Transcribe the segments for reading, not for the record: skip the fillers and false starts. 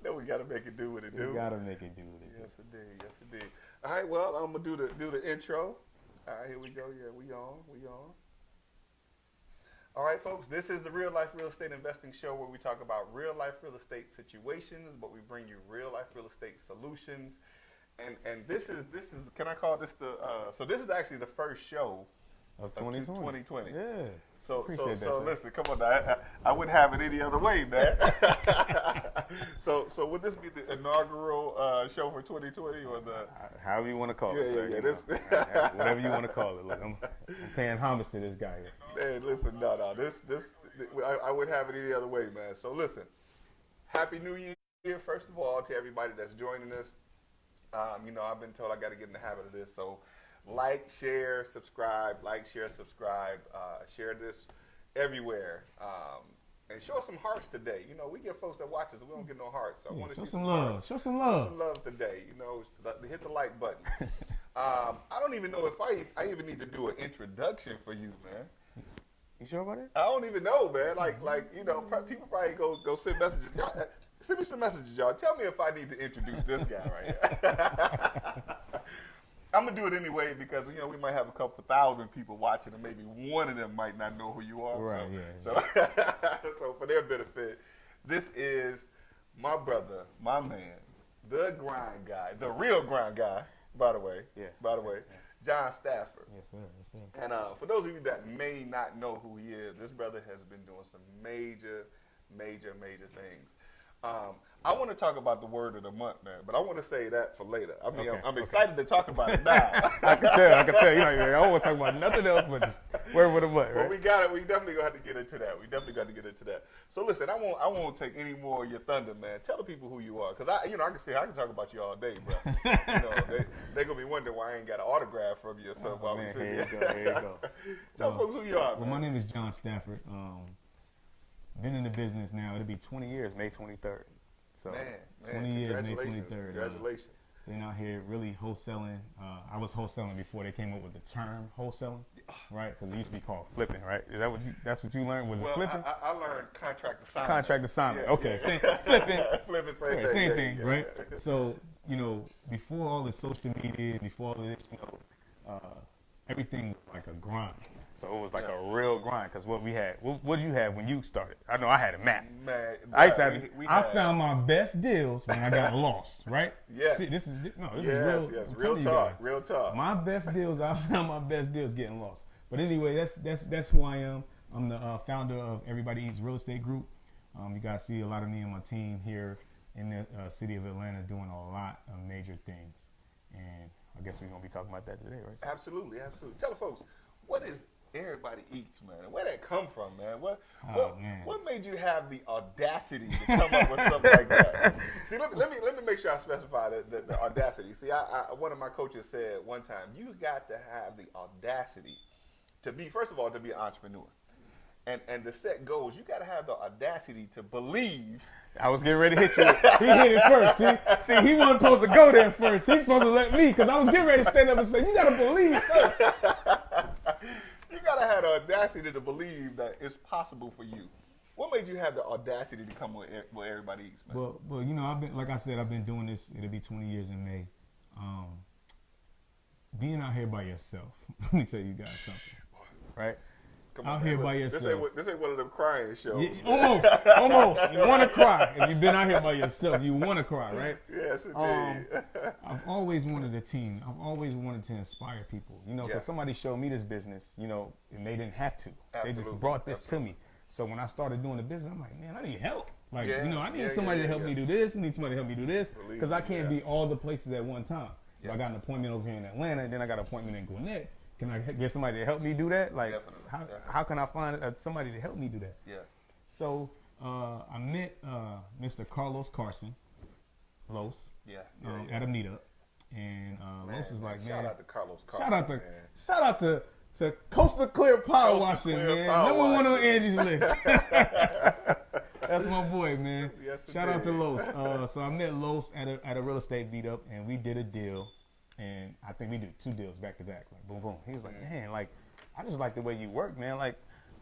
No, we gotta make it do what it do. We gotta make it do what it do. Yes, indeed. Yes, indeed. All right. Well, I'm gonna do the intro. All right, here we go. Yeah, we on. We on. All right, folks. This is the Real Life Real Estate Investing Show where we talk about real life real estate situations, but we bring you real life real estate solutions. And this is can I call this the so this is actually the first show Of 2020. Yeah. So That, listen, come on now. I wouldn't have it any other way, man. so would this be the inaugural show for 2020 or the however you want to call it, sir? Whatever you want to call it. Look, I'm paying homage to this guy here. Hey, listen, no, this I wouldn't have it any other way, man. So listen, Happy New Year, first of all, to everybody that's joining us. I've been told I got to get in the habit of this, so like, share, subscribe, share this everywhere, and show us some hearts today. We get folks that watch us, and we don't get no hearts, so I want to see some love. Show some love. Show some love today. Hit the like button. I don't even know if I even need to do an introduction for you, man. You sure about it? I don't even know, man. People probably go send messages. Send me some messages, y'all. Tell me if I need to introduce this guy right here. I'm gonna do it anyway because we might have a couple thousand people watching, and maybe one of them might not know who you are. Right. So for their benefit, this is my brother, my man, the grind guy, the real grind guy. By the way, John Stafford. Yes, sir. And for those of you that may not know who he is, this brother has been doing some major things. I want to talk about the word of the month, man, but I want to say that for later. I mean, I'm excited to talk about it now. I can tell. I don't want to talk about nothing else but this word of the month, right? Well, we got it. We definitely gonna have to get into that. So listen, I won't take any more of your thunder, man. Tell the people who you are, because I can talk about you all day, bro. They're gonna be wondering why I ain't got an autograph from you or something while we sitting here. Here you go. Tell folks who you are, man. Well, my name is John Stafford. Been in the business now. It'll be 20 years, May 23rd. So, man, 20 years, May 23rd. Congratulations. Been out here really wholesaling. I was wholesaling before they came up with the term wholesaling, right? Because it used to be called flipping, right? Is that that's what you learned? Was it flipping? I learned contract assignment. Contract assignment. Yeah, okay. yeah. Flipping, same thing, yeah, right? Yeah. So, before all the social media, before all of this, everything was like a grind. So it was like a real grind, because what did you have when you started? I know I had a map. Man, I used to have, I found my best deals when I got lost, right? Yes. See, this is real. Yes, real talk. My best deals, I found my best deals getting lost. But anyway, that's who I am. I'm the founder of Everybody Eats Real Estate Group. You guys see a lot of me and my team here in the city of Atlanta doing a lot of major things. And I guess we're going to be talking about that today, right? Absolutely. Tell the folks, what is Everybody Eats, man? Where'd that come from, man? What made you have the audacity to come up with something like that? See, let me make sure I specify the audacity. See, one of my coaches said one time, you got to have the audacity to be, first of all, to be an entrepreneur. And to set goals, you got to have the audacity to believe. I was getting ready to hit you. He hit it first. See, he wasn't supposed to go there first. He's supposed to let me, because I was getting ready to stand up and say, you got to believe first. You got to have the audacity to believe that it's possible for you. What made you have the audacity to come with Everybody Eats, man? Well, I've been, like I said, I've been doing this. It'll be 20 years in May. Being out here by yourself, let me tell you guys something, right? Come on, out here by yourself. This ain't one of them crying shows. Yeah, almost. You want to cry. If you've been out here by yourself, you want to cry, right? Yes, indeed. I've always wanted a team. I've always wanted to inspire people. Because somebody showed me this business, and they didn't have to. Absolutely. They just brought this to me. So when I started doing the business, I'm like, man, I need help. Like, I need somebody to help me do this. I need somebody to help me do this. Because I can't be all the places at one time. If I got an appointment over here in Atlanta, then I got an appointment in Gwinnett. Can I get somebody to help me do that? Like, how can I find somebody to help me do that? Yeah. So I met Mr. Carlos Carson, Los, at a meetup, and Los is like, man, shout out to Carlos Carson. Shout out to Coastal Clear Power Washing, man. Number one on Angie's list. That's my boy, man. Yes, shout out to Los. So I met Los at a real estate meetup, and we did a deal. And I think we did 2 deals back to back, like boom, boom. He was like, man, like, I just like the way you work, man. Like,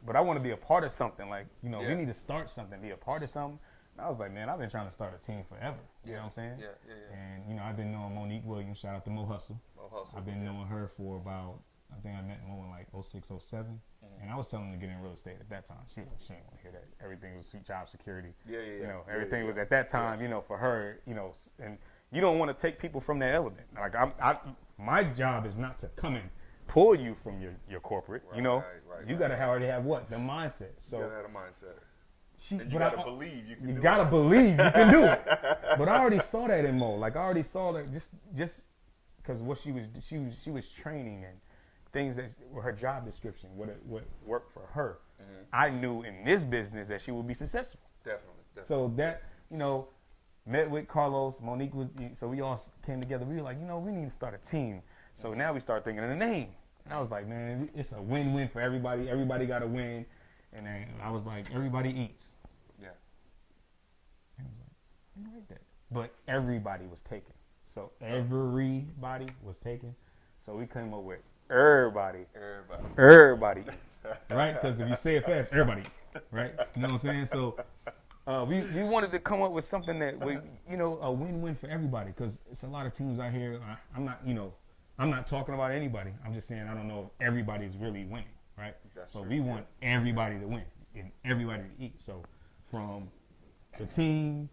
but I want to be a part of something. Like, you know, we need to start something, be a part of something. And I was like, man, I've been trying to start a team forever. You know what I'm saying? Yeah. And, you know, I've been knowing Monique Williams. Shout out to Mo Hustle. I've been knowing her for about, I think I met Mo in like 06, 07. And I was telling her to get in real estate at that time. She didn't want to hear that. Everything was job security. You know, everything was at that time, you know, for her, you know, and you don't want to take people from that element. Like, my job is not to come and pull you from your corporate, you know. You got to already have what? The mindset. So you got to have a mindset. And you got to believe you can do it. You got to believe you can do it. But I already saw that in Mo. Like, I already saw that just because what she was training and things that were her job description, what worked for her. I knew in this business that she would be successful. Definitely. So that, you know, met with Carlos, Monique so we all came together. We were like, you know, we need to start a team. So now we start thinking of the name. And I was like, man, it's a win-win for everybody. Everybody got to win. And then I was like, everybody eats. Yeah. And I was like, I like that. But everybody was taken. So everybody was taken. So we came up with everybody eats. Right? Because if you say it fast, everybody eats. Right? You know what I'm saying? So we wanted to come up with something that, you know, a win-win for everybody. Because it's a lot of teams out here. I'm not talking about anybody. I'm just saying I don't know if everybody's really winning. Right? So we want everybody to win and everybody to eat. So from the team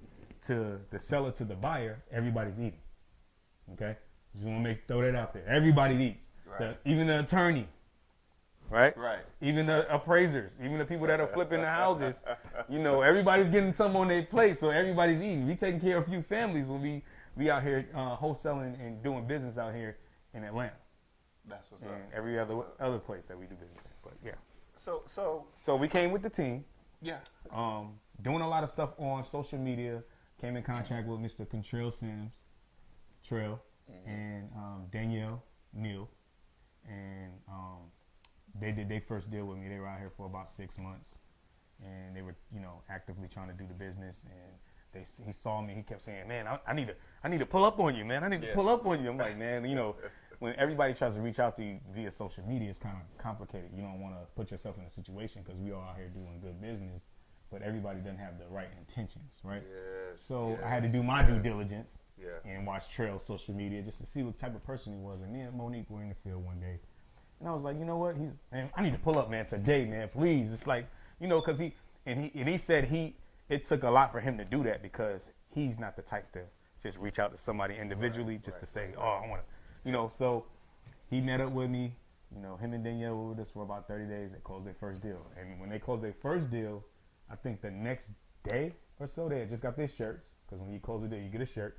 to the seller to the buyer, everybody's eating. Okay? Just want to throw that out there. Everybody eats. Right. Even the attorney. Right? Even the appraisers, even the people that are flipping the houses, you know, everybody's getting something on their plate, so everybody's eating. We taking care of a few families when we out here wholesaling and doing business out here in Atlanta. That's what's up. And every other place that we do business in. But yeah. So we came with the team. Yeah. Doing a lot of stuff on social media. Came in contact with Mr. Contrell Sims, and Danielle Neal, and they did their first deal with me. They were out here for about 6 months, and they were, you know, actively trying to do the business. And he saw me. He kept saying, "Man, I need to pull up on you, man. I need to pull up on you." I'm like, man, you know. When everybody tries to reach out to you via social media, it's kind of complicated. You don't want to put yourself in a situation because we all out here doing good business, but everybody doesn't have the right intentions, right? So I had to do my due diligence and watch Trail's social media just to see what type of person he was. And me and Monique were in the field one day, and I was like, you know what? Man, I need to pull up, man, today, man, please. It's like, you know, because he said it took a lot for him to do that because he's not the type to just reach out to somebody individually to say, oh, I want to. You know, so he met up with me. You know, him and Danielle were with us for about 30 days. They closed their first deal. And when they closed their first deal, I think the next day or so, they had just got their shirts. Because when you close a deal, you get a shirt.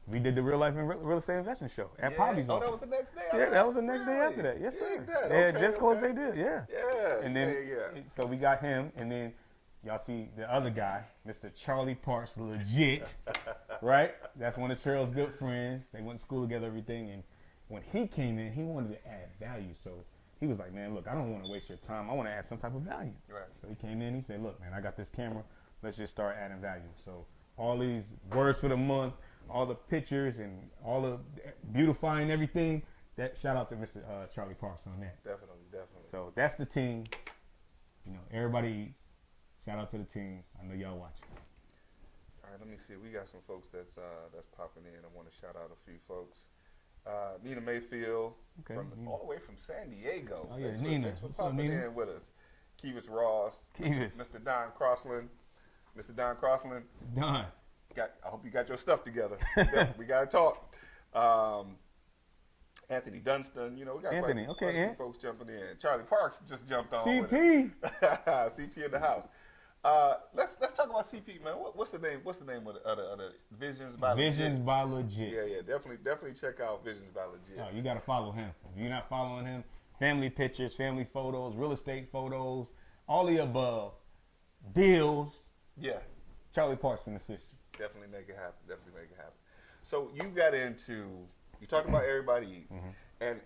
We did the Real Life and Real Estate Investing Show at Poppy's office. That was the next day? Yeah, that was the next day after that. Yes, sir. They had just closed their deal, Yeah. And then, so we got him, and then y'all see the other guy, Mr. Charlie Parks, legit, right? That's one of Cheryl's good friends. They went to school together, everything. And when he came in, he wanted to add value. So he was like, man, look, I don't want to waste your time. I want to add some type of value. Right. So he came in, he said, look, man, I got this camera. Let's just start adding value. So all these words for the month, all the pictures and all the beautifying everything, that shout out to Mr. Charlie Parks on that. Definitely. So that's the team. You know, everybody eats. Shout out to the team. I know y'all watching. All right, let me see. We got some folks that's popping in. I want to shout out a few folks. Nina Mayfield, all the way from San Diego. Oh, yeah, Nina. Thanks for popping in with us. Kivas Ross. Mr. Don Crossland. Don. I hope you got your stuff together. We got to talk. Anthony Dunstan, you know, we got quite a few folks jumping in. Charlie Parks just jumped on. CP. CP in the house. Let's talk about CP, man. What's the name of the Visions by Legit? Visions by Legit. Yeah, definitely check out Visions by Legit. Oh, you got to follow him. If you're not following him, family pictures, family photos, real estate photos, all the above, deals. Yeah. Charlie Parks in the system. Definitely make it happen. So you talked about Everybody Eats, and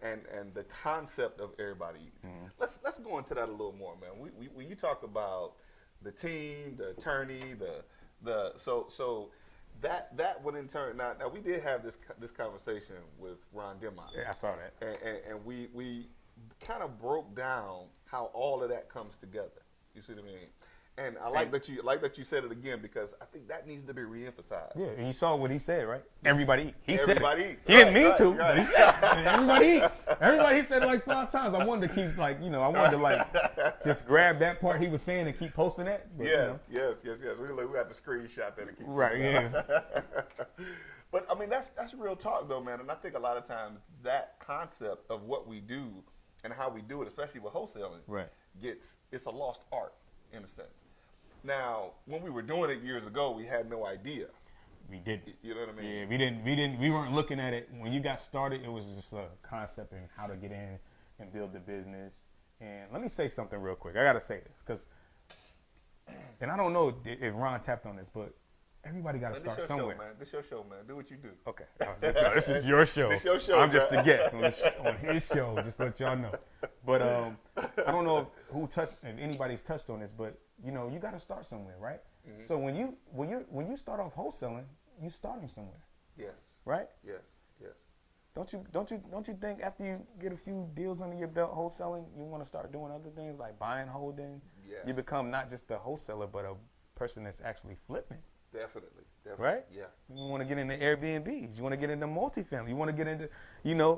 the concept of Everybody Eats. Let's go into that a little more, man. When you talk about the team, the attorney, so that would in turn now we did have this conversation with Ron Dimont. Yeah, I saw that. And we kind of broke down how all of that comes together. You see what I mean? And I like that you said it again, because I think that needs to be reemphasized. Yeah, and you saw what he said, right? Everybody eats. Everybody eats. He didn't mean to, but he said it. Everybody eats. Everybody said it like 5 times. I wanted to keep I wanted to just grab that part he was saying and keep posting that. But, yes. We have to screenshot that and keep right. Yes. But I mean, that's real talk though, man. And I think a lot of times that concept of what we do and how we do it, especially with wholesaling, right, it's a lost art in a sense. Now, when we were doing it years ago, we had no idea. We didn't. You know what I mean? Yeah, we weren't looking at it. When you got started, it was just a concept and how to get in and build the business. And let me say something real quick. I got to say this, and I don't know if Ron tapped on this, but everybody got to start somewhere. Show, man. This your show, man. Do what you do. Okay. This is your show. This your show. I'm just a guest on his show, just to let y'all know. But I don't know if anybody's touched on this, but you got to start somewhere, right? Mm-hmm. So when you start off wholesaling, you starting somewhere. Yes. Right? Yes. Don't you think after you get a few deals under your belt wholesaling, you want to start doing other things like buying, holding? Yes. You become not just a wholesaler, but a person that's actually flipping. Definitely. Right? Yeah. You want to get into Airbnbs. You want to get into multifamily. You want to get into,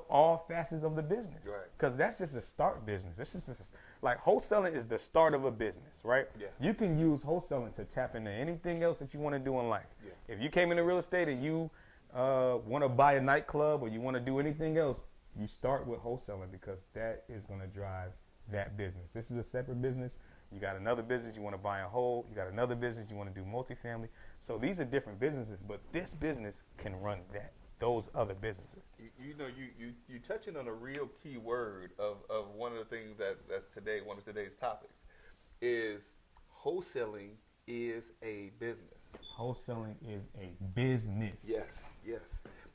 all facets of the business. Right. Because that's just a start business. This is just, like wholesaling is the start of a business, right? Yeah. You can use wholesaling to tap into anything else that you want to do in life. Yeah. If you came into real estate and you want to buy a nightclub or you want to do anything else, you start with wholesaling because that is going to drive that business. This is a separate business. You got another business you want to buy and hold. You got another business you want to do multifamily. So these are different businesses, but this business can run those other businesses. You touching on a real key word of one of the things that's one of today's topics is wholesaling is a business. Wholesaling is a business. Yes.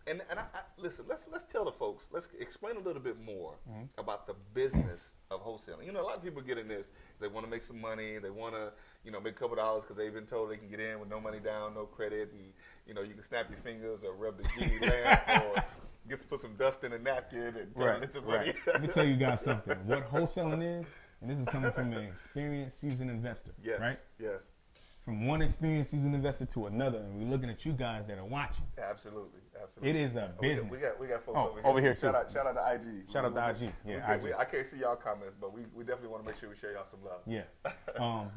And I listen. Let's tell the folks. Let's explain a little bit more about the business of wholesaling. A lot of people get in this. They want to make some money. They want to, make a couple dollars because they've been told they can get in with no money down, no credit, and you can snap your fingers or rub the genie lamp or just put some dust in a napkin and turn it into money. Right. Let me tell you guys something. What wholesaling is, and this is coming from an experienced, seasoned investor. Yes. Right. Yes. From one experienced seasoned investor to another, and we're looking at you guys that are watching. Absolutely. It is a business. We got folks over here too. Shout out to IG. Shout out to IG. Yeah, IG. I can't see y'all comments, but we definitely want to make sure we share y'all some love. Yeah.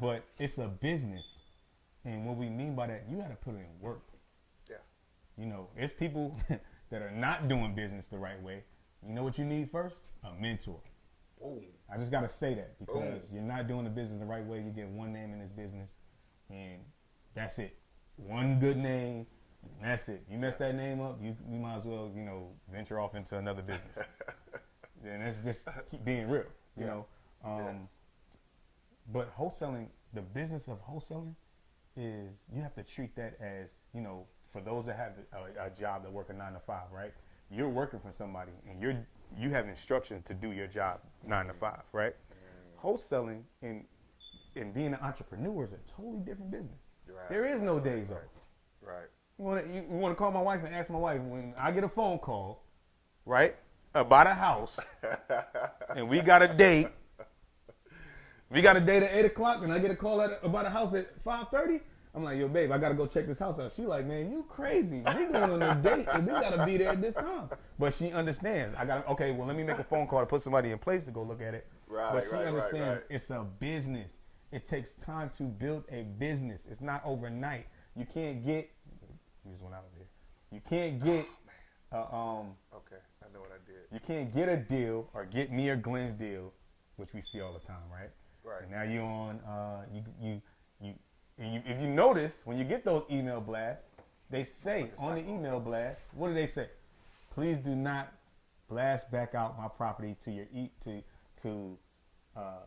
But it's a business, and what we mean by that, you got to put in work. Yeah. It's people that are not doing business the right way. You know what you need first? A mentor. Ooh. I just got to say that because you're not doing the business the right way. You get one name in this business. And that's it. One good name, and that's it. You mess that name up, you might as well, venture off into another business. And that's just keep being real, you know. But wholesaling, the business of wholesaling is you have to treat that as, for those that have a job that work a 9 to 5, right? You're working for somebody and you have instructions to do your job 9 to 5, right? Wholesaling and being an entrepreneur is a totally different business. Right. There is no days off. Right. You want to call my wife and ask my wife when I get a phone call, right, about a house, and we got a date. We got a date at 8 o'clock, and I get a call about a house at 5:30. I'm like, yo, babe, I got to go check this house out. She like, man, you crazy. We going on a date, and we got to be there at this time. But she understands. Okay, well, let me make a phone call to put somebody in place to go look at it. Right, but she understands it's a business. It takes time to build a business. It's not overnight. You can't get. Use one out of here. You can't get. Okay, I know what I did. You can't get a deal or get me or Glenn's deal, which we see all the time, right? Right. And now you're on. If you notice when you get those email blasts, they say on the email blast, what do they say? Please do not blast back out my property to your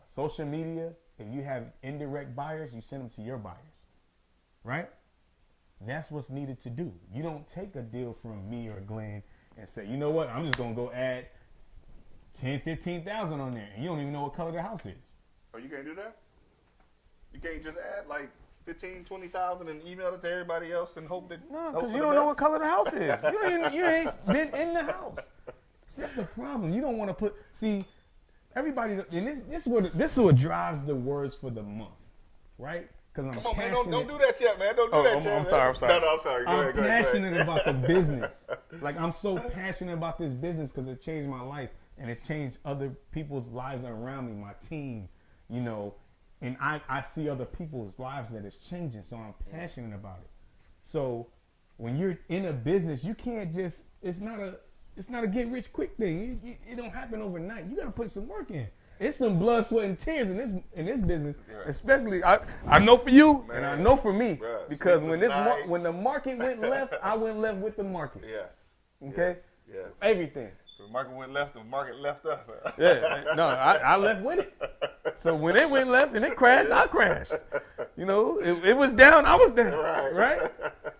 social media. If you have indirect buyers, you send them to your buyers, right? That's what's needed to do. You don't take a deal from me or Glenn and say, you know what, I'm just going to go add 10, 15,000 on there, and you don't even know what color the house is. Oh, you can't do that? You can't just add like 15, 20,000 and email it to everybody else and hope that... No, because you don't know what color the house is. You ain't been in the house. See, that's the problem. You don't want to put... See... everybody, and this is what drives the words for the month, right? Because I'm passionate. Man, don't do that yet, man. Don't do that yet. I'm sorry. No, I'm sorry. I'm passionate about the business. Like, I'm so passionate about this business because it changed my life and it's changed other people's lives around me, my team, you know, and I see other people's lives that it's changing, so I'm passionate about it. So when you're in a business, you can't just, it's not a get rich quick thing. It don't happen overnight. You got to put some work in. It's some blood, sweat, and tears in this business, especially I know for you, man, and I know for me, because when the market went left, I went left with the market. Yes. Okay. Yes. Everything. So the market went left, the market left us. Yeah. No, I left with it. So when it went left and it crashed, I crashed. You know, it was down, I was down. Right.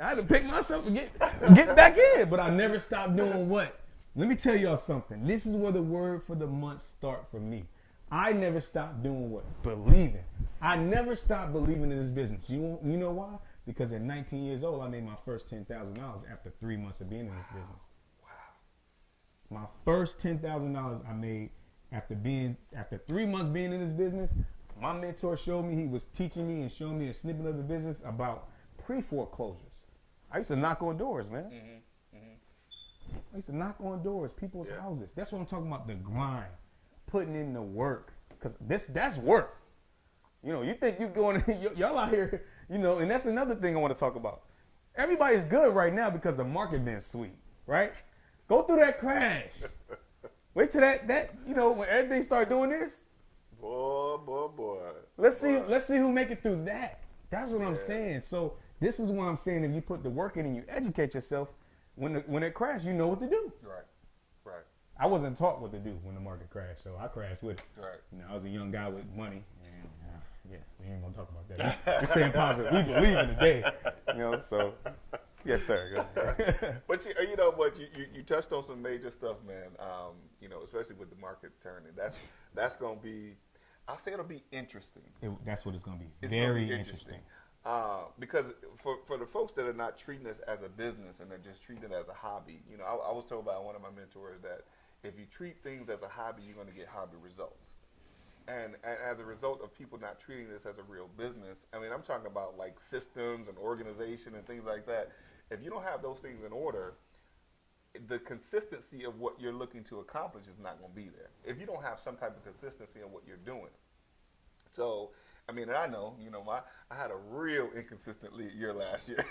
I had to pick myself to get back in, but I never stopped doing what? Let me tell y'all something. This is where the word for the month start for me. I never stopped doing what? Believing. I never stopped believing in this business. You know why? Because at 19 years old, I made my first $10,000 after 3 months of being in this business. Wow. My first $10,000 I made after 3 months being in this business. My mentor showed me, he was teaching me and showing me a snippet of the business about pre-foreclosures. I used to knock on doors, man. I used to knock on doors, people's houses. That's what I'm talking about, the grind. Putting in the work, because that's work. You know, you think you going, y'all out here, you know, and that's another thing I want to talk about. Everybody's good right now because the market been sweet, right? Go through that crash. Wait till that you know, when everything start doing this. Boy. Let's see who make it through that. That's what I'm saying. So this is what I'm saying. If you put the work in and you educate yourself, when it crashes, you know what to do. Right. I wasn't taught what to do when the market crashed, so I crashed with it. Right. You know, I was a young guy with money, and we ain't gonna talk about that. We're staying positive. We believe in the day, you know. So, yes, sir. But you know what? You touched on some major stuff, man. You know, especially with the market turning. That's gonna be. I'll say it'll be interesting. That's what it's gonna be. It's very gonna be interesting. Because for the folks that are not treating this as a business and they're just treating it as a hobby, you know, I was told by one of my mentors that if you treat things as a hobby, you're going to get hobby results. And as a result of people not treating this as a real business, I mean, I'm talking about like systems and organization and things like that. If you don't have those things in order, the consistency of what you're looking to accomplish is not going to be there. If you don't have some type of consistency in what you're doing. So, I mean, and I know, you know, I had a real inconsistent year last year.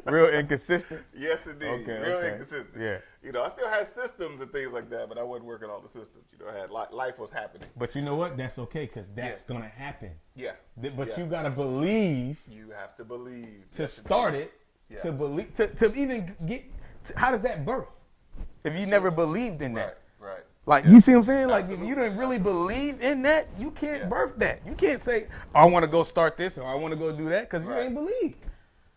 Real inconsistent? Yes, indeed. Real inconsistent. Yeah. You know, I still had systems and things like that, but I wasn't working on the systems. You know, I had life was happening. But you know what? That's okay, because that's going to happen. Yeah. But you got to believe. You have to believe. To start it, to believe, to even get, how does that birth? If you never believed in that. Right. Like, you see what I'm saying? Like, if you didn't really believe in that, you can't birth that. You can't say, I want to go start this or I want to go do that, because you ain't believe.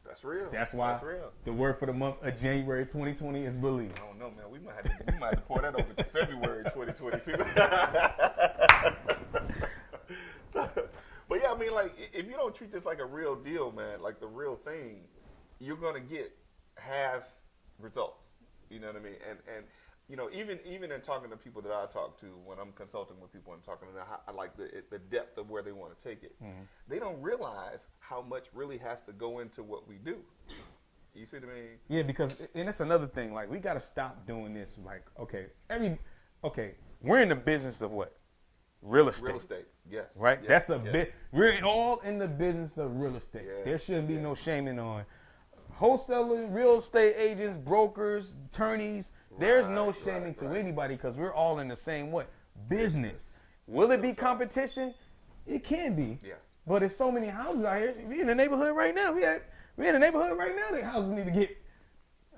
That's real. That's why the word for the month of January 2020 is believe. I don't know, man. We might have to pour that over to February 2022. But yeah, I mean, like, if you don't treat this like a real deal, man, like the real thing, you're going to get half results. You know what I mean? And you know, even in talking to people that I talk to when I'm consulting with people and talking to them, I like the depth of where they want to take it. Mm-hmm. They don't realize how much really has to go into what we do. You see what I mean? Yeah, because, and that's another thing. Like, we got to stop doing this. Like, we're in the business of what? Real estate. Real estate, yes. Right? Yes, That's a bit. We're all in the business of real estate. Yes, there shouldn't be no shaming on wholesaling, real estate agents, brokers, attorneys. There's no shaming to anybody, because we're all in the same what? Business. Will it be competition? It can be. Yeah. But there's so many houses out here. We in the neighborhood right now. We in the neighborhood right now that houses need to get.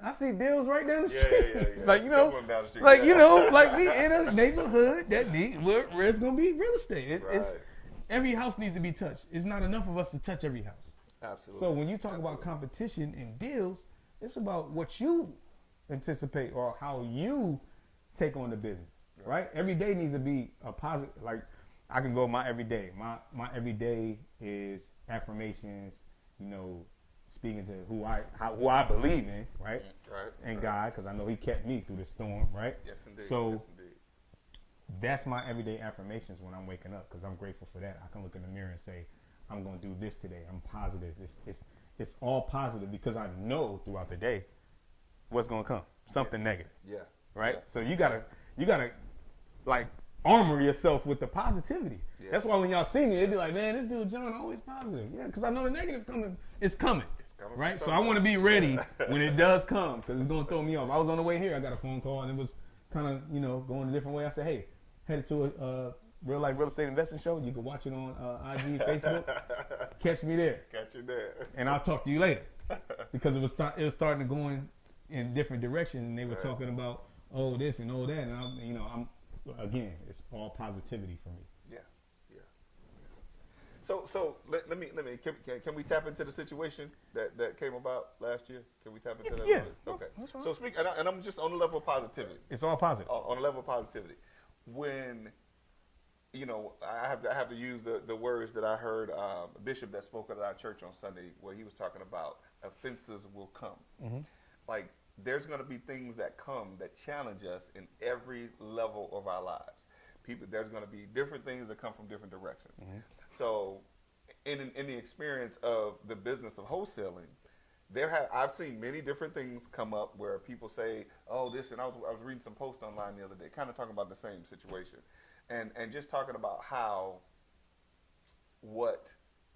I see deals right down the street. Yeah. Like, you know, like, you know, like we in a neighborhood that where it's going to be real estate. It's every house needs to be touched. It's not enough of us to touch every house. Absolutely. So when you talk about competition and deals, it's about what you anticipate or how you take on the business, right? Every day needs to be a positive. Like, I can go my everyday. My everyday is affirmations, you know, speaking to who I believe in, right? Right. And God, because I know He kept me through the storm, right? Yes, indeed. So yes, indeed. that's my everyday affirmations when I'm waking up, because I'm grateful for that. I can look in the mirror and say, I'm going to do this today. I'm positive. It's all positive, because I know throughout the day what's going to come. Something negative. Yeah. Right? Yeah. So you gotta like armor yourself with the positivity. Yes. That's why when y'all see me, they be like, man, this dude John always positive. Yeah, because I know the negative coming. It's coming. Right? So I want to be ready when it does come, because it's going to throw me off. I was on the way here. I got a phone call, and it was kind of, going a different way. I said, hey, headed to a real life real estate investing show. You can watch it on IG, Facebook. Catch me there. Catch you there. And I'll talk to you later, because it was starting to go in different directions, and they were talking about this and that, and I'm again, it's all positivity for me. Yeah. So let me can we tap into the situation that came about last year? Can we tap into that? Yeah. Okay. So speak, and I'm just on the level of positivity. It's all positive. On the level of positivity, when I have to use the words that I heard a bishop that spoke at our church on Sunday, where he was talking about offenses will come. Mm-hmm. Like, there's going to be things that come that challenge us in every level of our lives. There's going to be different things that come from different directions. Mm-hmm. So, in the experience of the business of wholesaling, I've seen many different things come up where people say, "Oh, this," and I was reading some posts online the other day, kind of talking about the same situation, and just talking about how what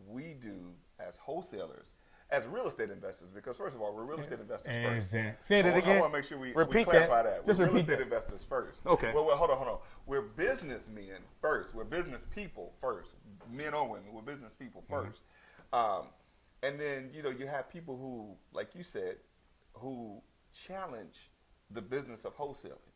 we do as wholesalers, as real estate investors, because first of all, we're real estate investors first. Say that again. I want to make sure we repeat clarify that. Just we're real repeat estate that. investors first. Okay. Well, hold on. We're businessmen first. We're business people first. Men or women, we're business people first. Mm-hmm. And then, you have people who, like you said, who challenge the business of wholesaling.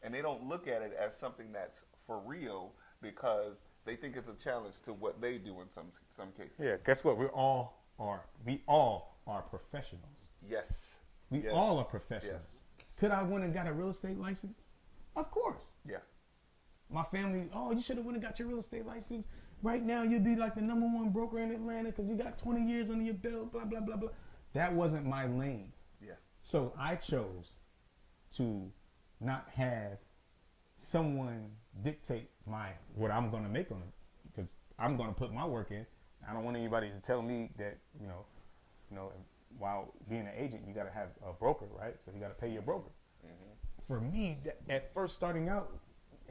And they don't look at it as something that's for real, because they think it's a challenge to what they do in some cases. Yeah, guess what? We all are professionals. Yes. We all are professionals. Yes. Could I went and got a real estate license? Of course. Yeah. My family, you should have went and got your real estate license. Right now, you'd be like the #1 broker in Atlanta because you got 20 years under your belt, blah, blah, blah, blah. That wasn't my lane. Yeah. So I chose to not have someone dictate what I'm going to make on it, because I'm going to put my work in. I don't want anybody to tell me that, while being an agent, you got to have a broker, right? So you got to pay your broker. Mm-hmm. For me, at first starting out,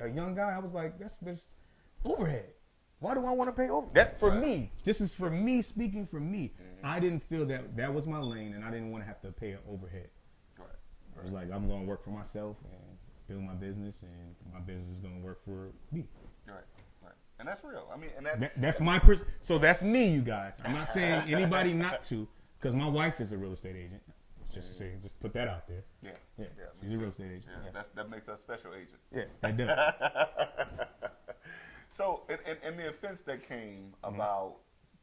a young guy, I was like, that's just overhead. Why do I want to pay over? That for me. This is for me, speaking for me. Mm-hmm. I didn't feel that was my lane, and I didn't want to have to pay an overhead. Right. I was like, I'm going to work for myself and build my business, and my business is going to work for me. Right. And that's real. I mean, and so that's me, you guys. I'm not saying anybody not to, because my wife is a real estate agent. Just put that out there. Yeah. She's a real estate agent. Yeah. That makes us special agents. Yeah, that does. So, and the offense that came about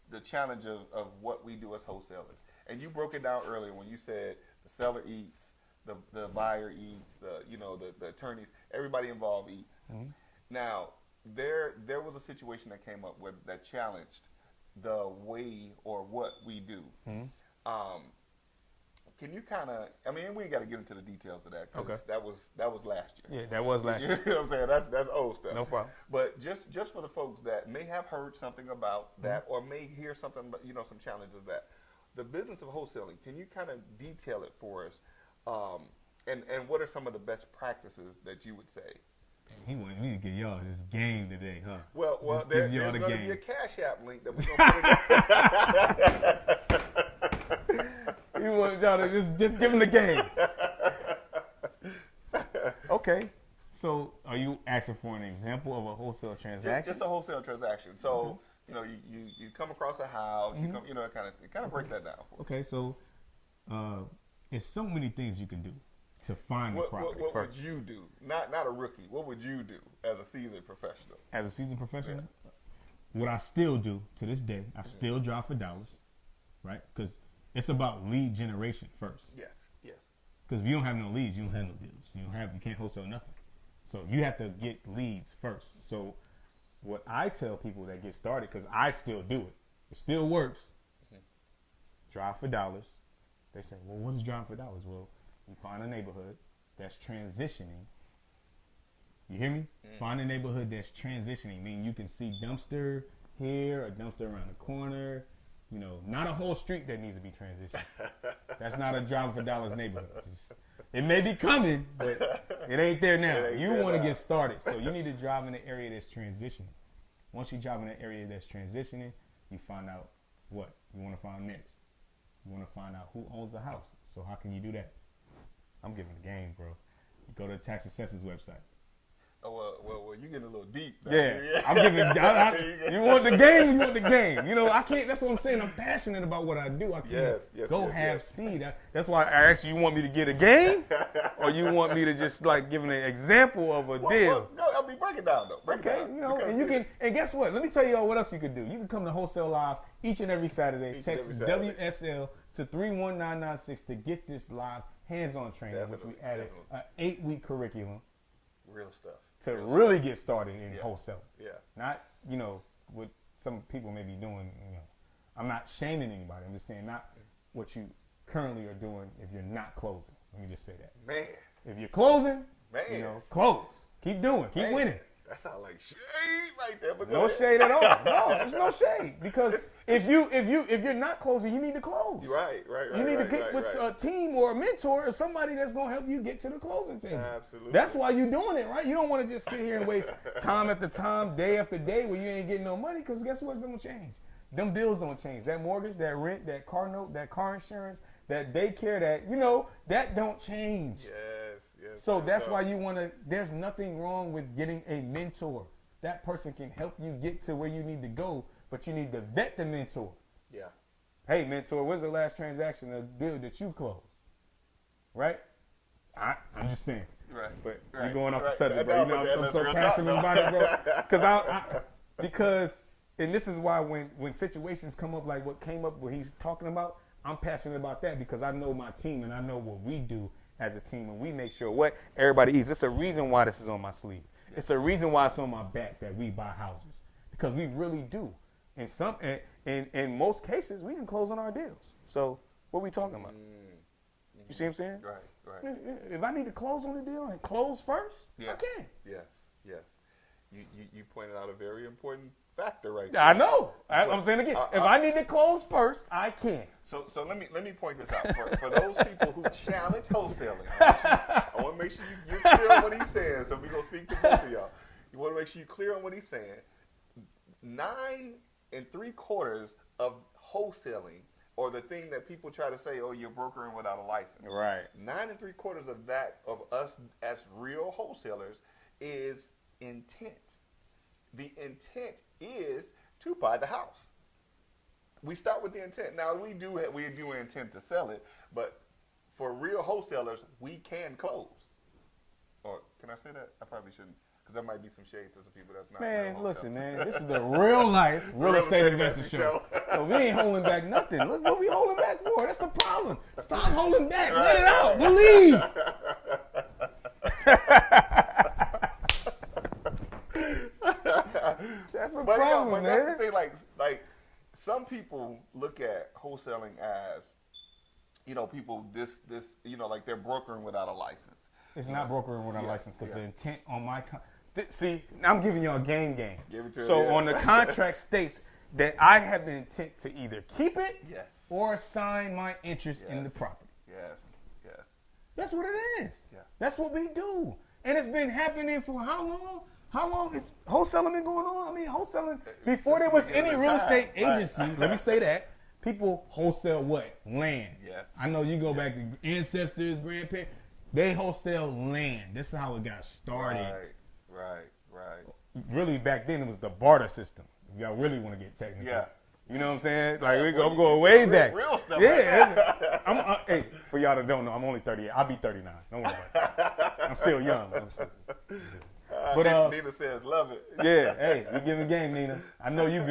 the challenge of what we do as wholesalers, and you broke it down earlier when you said the seller eats, the buyer eats, the attorneys, everybody involved eats. Mm-hmm. Now, there was a situation that came up that challenged the way or what we do. Mm-hmm. Can you kind of? I mean, we ain't got to get into the details of that, because that was last year. Yeah, that was last year. You know what I'm saying? That's old stuff. No problem. But just for the folks that may have heard something about that, or may hear something, some challenges of that, the business of wholesaling. Can you kind of detail it for us? And what are some of the best practices that you would say? He wanted me to get y'all this game today, huh? Well, there's going to be a Cash App link that we're going to put in. You want y'all to just give him the game. Okay. So, are you asking for an example of a wholesale transaction? Just a wholesale transaction. So, you come across a house, mm-hmm. kind of break that down for us. Okay. So, there's so many things you can do to find the property. What would you do? Not a rookie. What would you do as a seasoned professional? As a seasoned professional, what I still do to this day, I still drive for dollars, right? Because it's about lead generation first. Yes. Because if you don't have no leads, you don't have no deals. You can't wholesale nothing. So you have to get leads first. So what I tell people that get started, because I still do it, it still works. Mm-hmm. Drive for dollars. They say, well, what is driving for dollars? Well, you find a neighborhood that's transitioning You hear me? Find a neighborhood that's transitioning. Meaning you can see dumpster here, a dumpster around the corner. You know, not a whole street that needs to be transitioned. That's not a Driving for Dollars neighborhood. It may be coming, but it ain't there now. You want to get started. So you need to drive in an area that's transitioning. Once you drive in an area that's transitioning, you find out what you want to find next. You want to find out who owns the house. So how can you do that? I'm giving the game, bro. You go to the tax assessor's website. Oh, well, you getting a little deep. Yeah, I'm giving. You want the game? You want the game? You know, I can't. That's what I'm saying. I'm passionate about what I do. I can't half speed. That's why I asked you. You want me to get a game, or you want me to just like give an example of a deal? No, I'll be breaking down though. Break it down. You know, and you can. And guess what? Let me tell you all what else you can do. You can come to Wholesale Live each and every Saturday. Text WSL to 31996 to get this live hands-on training, which we added an 8-week curriculum. Real stuff. To really get started in wholesaling. Yeah. Not, you know, what some people may be doing, you know. I'm not shaming anybody. I'm just saying not what you currently are doing if you're not closing. Let me just say that. Man. If you're closing, you know, close. Keep doing. Keep winning. That sounds like shade right there. But no shade at all. No, there's no shade. Because if you're not closing, you need to close. Right. You need to get with a team or a mentor or somebody that's gonna help you get to the closing table. Absolutely. That's why you're doing it, right? You don't want to just sit here and waste time after time, day after day, where you ain't getting no money. Because guess what's gonna change? Them bills don't change. That mortgage, that rent, that car note, that car insurance, that daycare, that that don't change. Yes. So that's why you want to. There's nothing wrong with getting a mentor. That person can help you get to where you need to go, but you need to vet the mentor. Yeah. Hey, mentor, when's the last transaction or deal that you closed? Right? I'm just saying. Right. But you're going off the subject, bro. You know, I'm so passionate about it, bro. Because and this is why when situations come up like what came up, what he's talking about, I'm passionate about that because I know my team and I know what we do as a team, and we make sure what everybody eats. It's a reason why this is on my sleeve. It's a reason why it's on my back that we buy houses, because we really do. In most cases, we can close on our deals. So what are we talking about? You see what I'm saying? Right. If I need to close on the deal and close first, I can. Yes. You pointed out a very important factor right there. I know. I'm saying again, if I need to close first, I can. So let me point this out for those people who challenge wholesaling. I want to make sure you're clear on what he's saying. So we're gonna speak to both of y'all. You want to make sure you're clear on what he's saying. 9 3/4 of wholesaling, or the thing that people try to say, oh, you're brokering without a license. Right. 9 3/4 of that of us as real wholesalers is intent. The intent is to buy the house. We start with the intent. Now we do intend to sell it, but for real wholesalers, we can close. Or can I say that? I probably shouldn't, because there might be some shade to some people that's not. Man, listen, man, this is the real life real estate investor show. So we ain't holding back nothing. Look what we holding back for. That's the problem. Stop holding back. Let it out. Believe. That's the problem, man. That's the thing. Like some people look at wholesaling as, people this like they're brokering without a license. It's not brokering without a license because the intent on my see, I'm giving you a game. Give it to so on the contract states that I have the intent to either keep it or assign my interest in the property. Yes. That's what it is. Yeah. That's what we do. And it's been happening for how long? How long has wholesaling been going on? I mean, wholesaling, before there was any real estate agency, let me say that, people wholesale what? Land. Yes. I know you go back to ancestors, grandparents, they wholesale land. This is how it got started. Right. Really, back then, it was the barter system, if y'all really want to get technical. Yeah. You know what I'm saying? Like, I'm going way back. Real stuff. Yeah. Hey, for y'all that don't know, I'm only 38. I'll be 39. Don't worry about it. I'm still young. But Nina says, love it. Yeah, hey, we giving game, Nina. I know you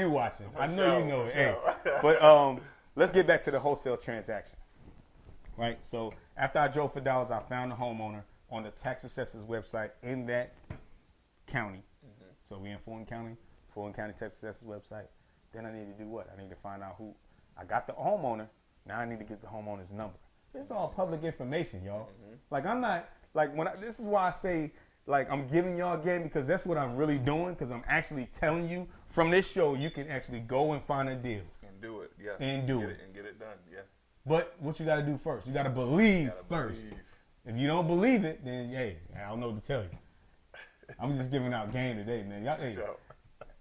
watching. I know you know it. Hey, but let's get back to the wholesale transaction. Right? So after I drove for dollars, I found the homeowner on the tax assessor's website in that county. Mm-hmm. So we in Fulton County tax assessor's website. Then I need to do what? I need to find out who. I got the homeowner. Now I need to get the homeowner's number. This is all public information, y'all. Mm-hmm. Like I'm not, like this is why I say Like, I'm giving y'all game because that's what I'm really doing, because I'm actually telling you from this show you can actually go and find a deal. And do it, yeah. And do it. And get it done, yeah. But what you got to do first? You got to believe first. If you don't believe it, then, hey, I don't know what to tell you. I'm just giving out game today, man. Y'all, hey,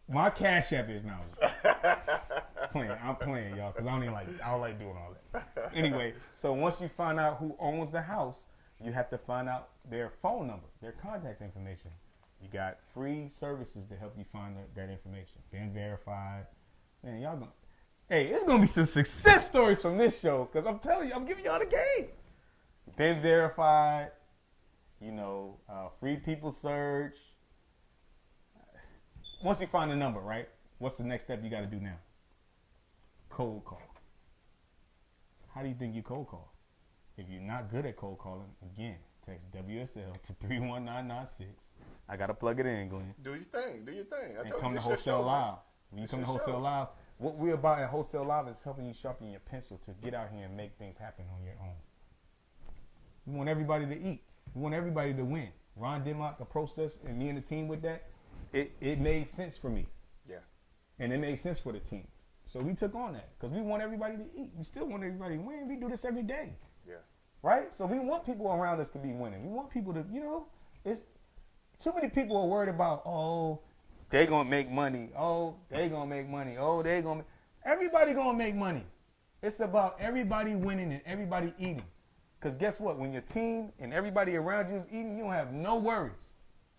my Cash App is now. I'm playing, y'all, because I don't like doing all that. Anyway, so once you find out who owns the house, you have to find out their phone number, their contact information. You got free services to help you find that information. Been verified. Man, y'all gonna, hey, it's gonna be some success stories from this show, because I'm telling you, I'm giving y'all the game. Been verified. You know, free people search. Once you find the number, right? What's the next step you got to do now? Cold call. How do you think you cold call? If you're not good at cold calling, again, text WSL to 31996. I got to plug it in, Glenn. Do your thing. Do your thing. And come to Wholesale Live. When you come to Wholesale Live, what we're about at Wholesale Live is helping you sharpen your pencil to get out here and make things happen on your own. We want everybody to eat. We want everybody to win. Ron Dimmock approached us, and me and the team with that. It made sense for me. Yeah. And it made sense for the team. So we took on that because we want everybody to eat. We still want everybody to win. We do this every day. Yeah. Right? So we want people around us to be winning. We want people to, it's too many people are worried about, oh, they going to make money. Oh, they going to make money. Oh, they going to everybody going to make money. It's about everybody winning and everybody eating. Because guess what? When your team and everybody around you is eating, you don't have no worries.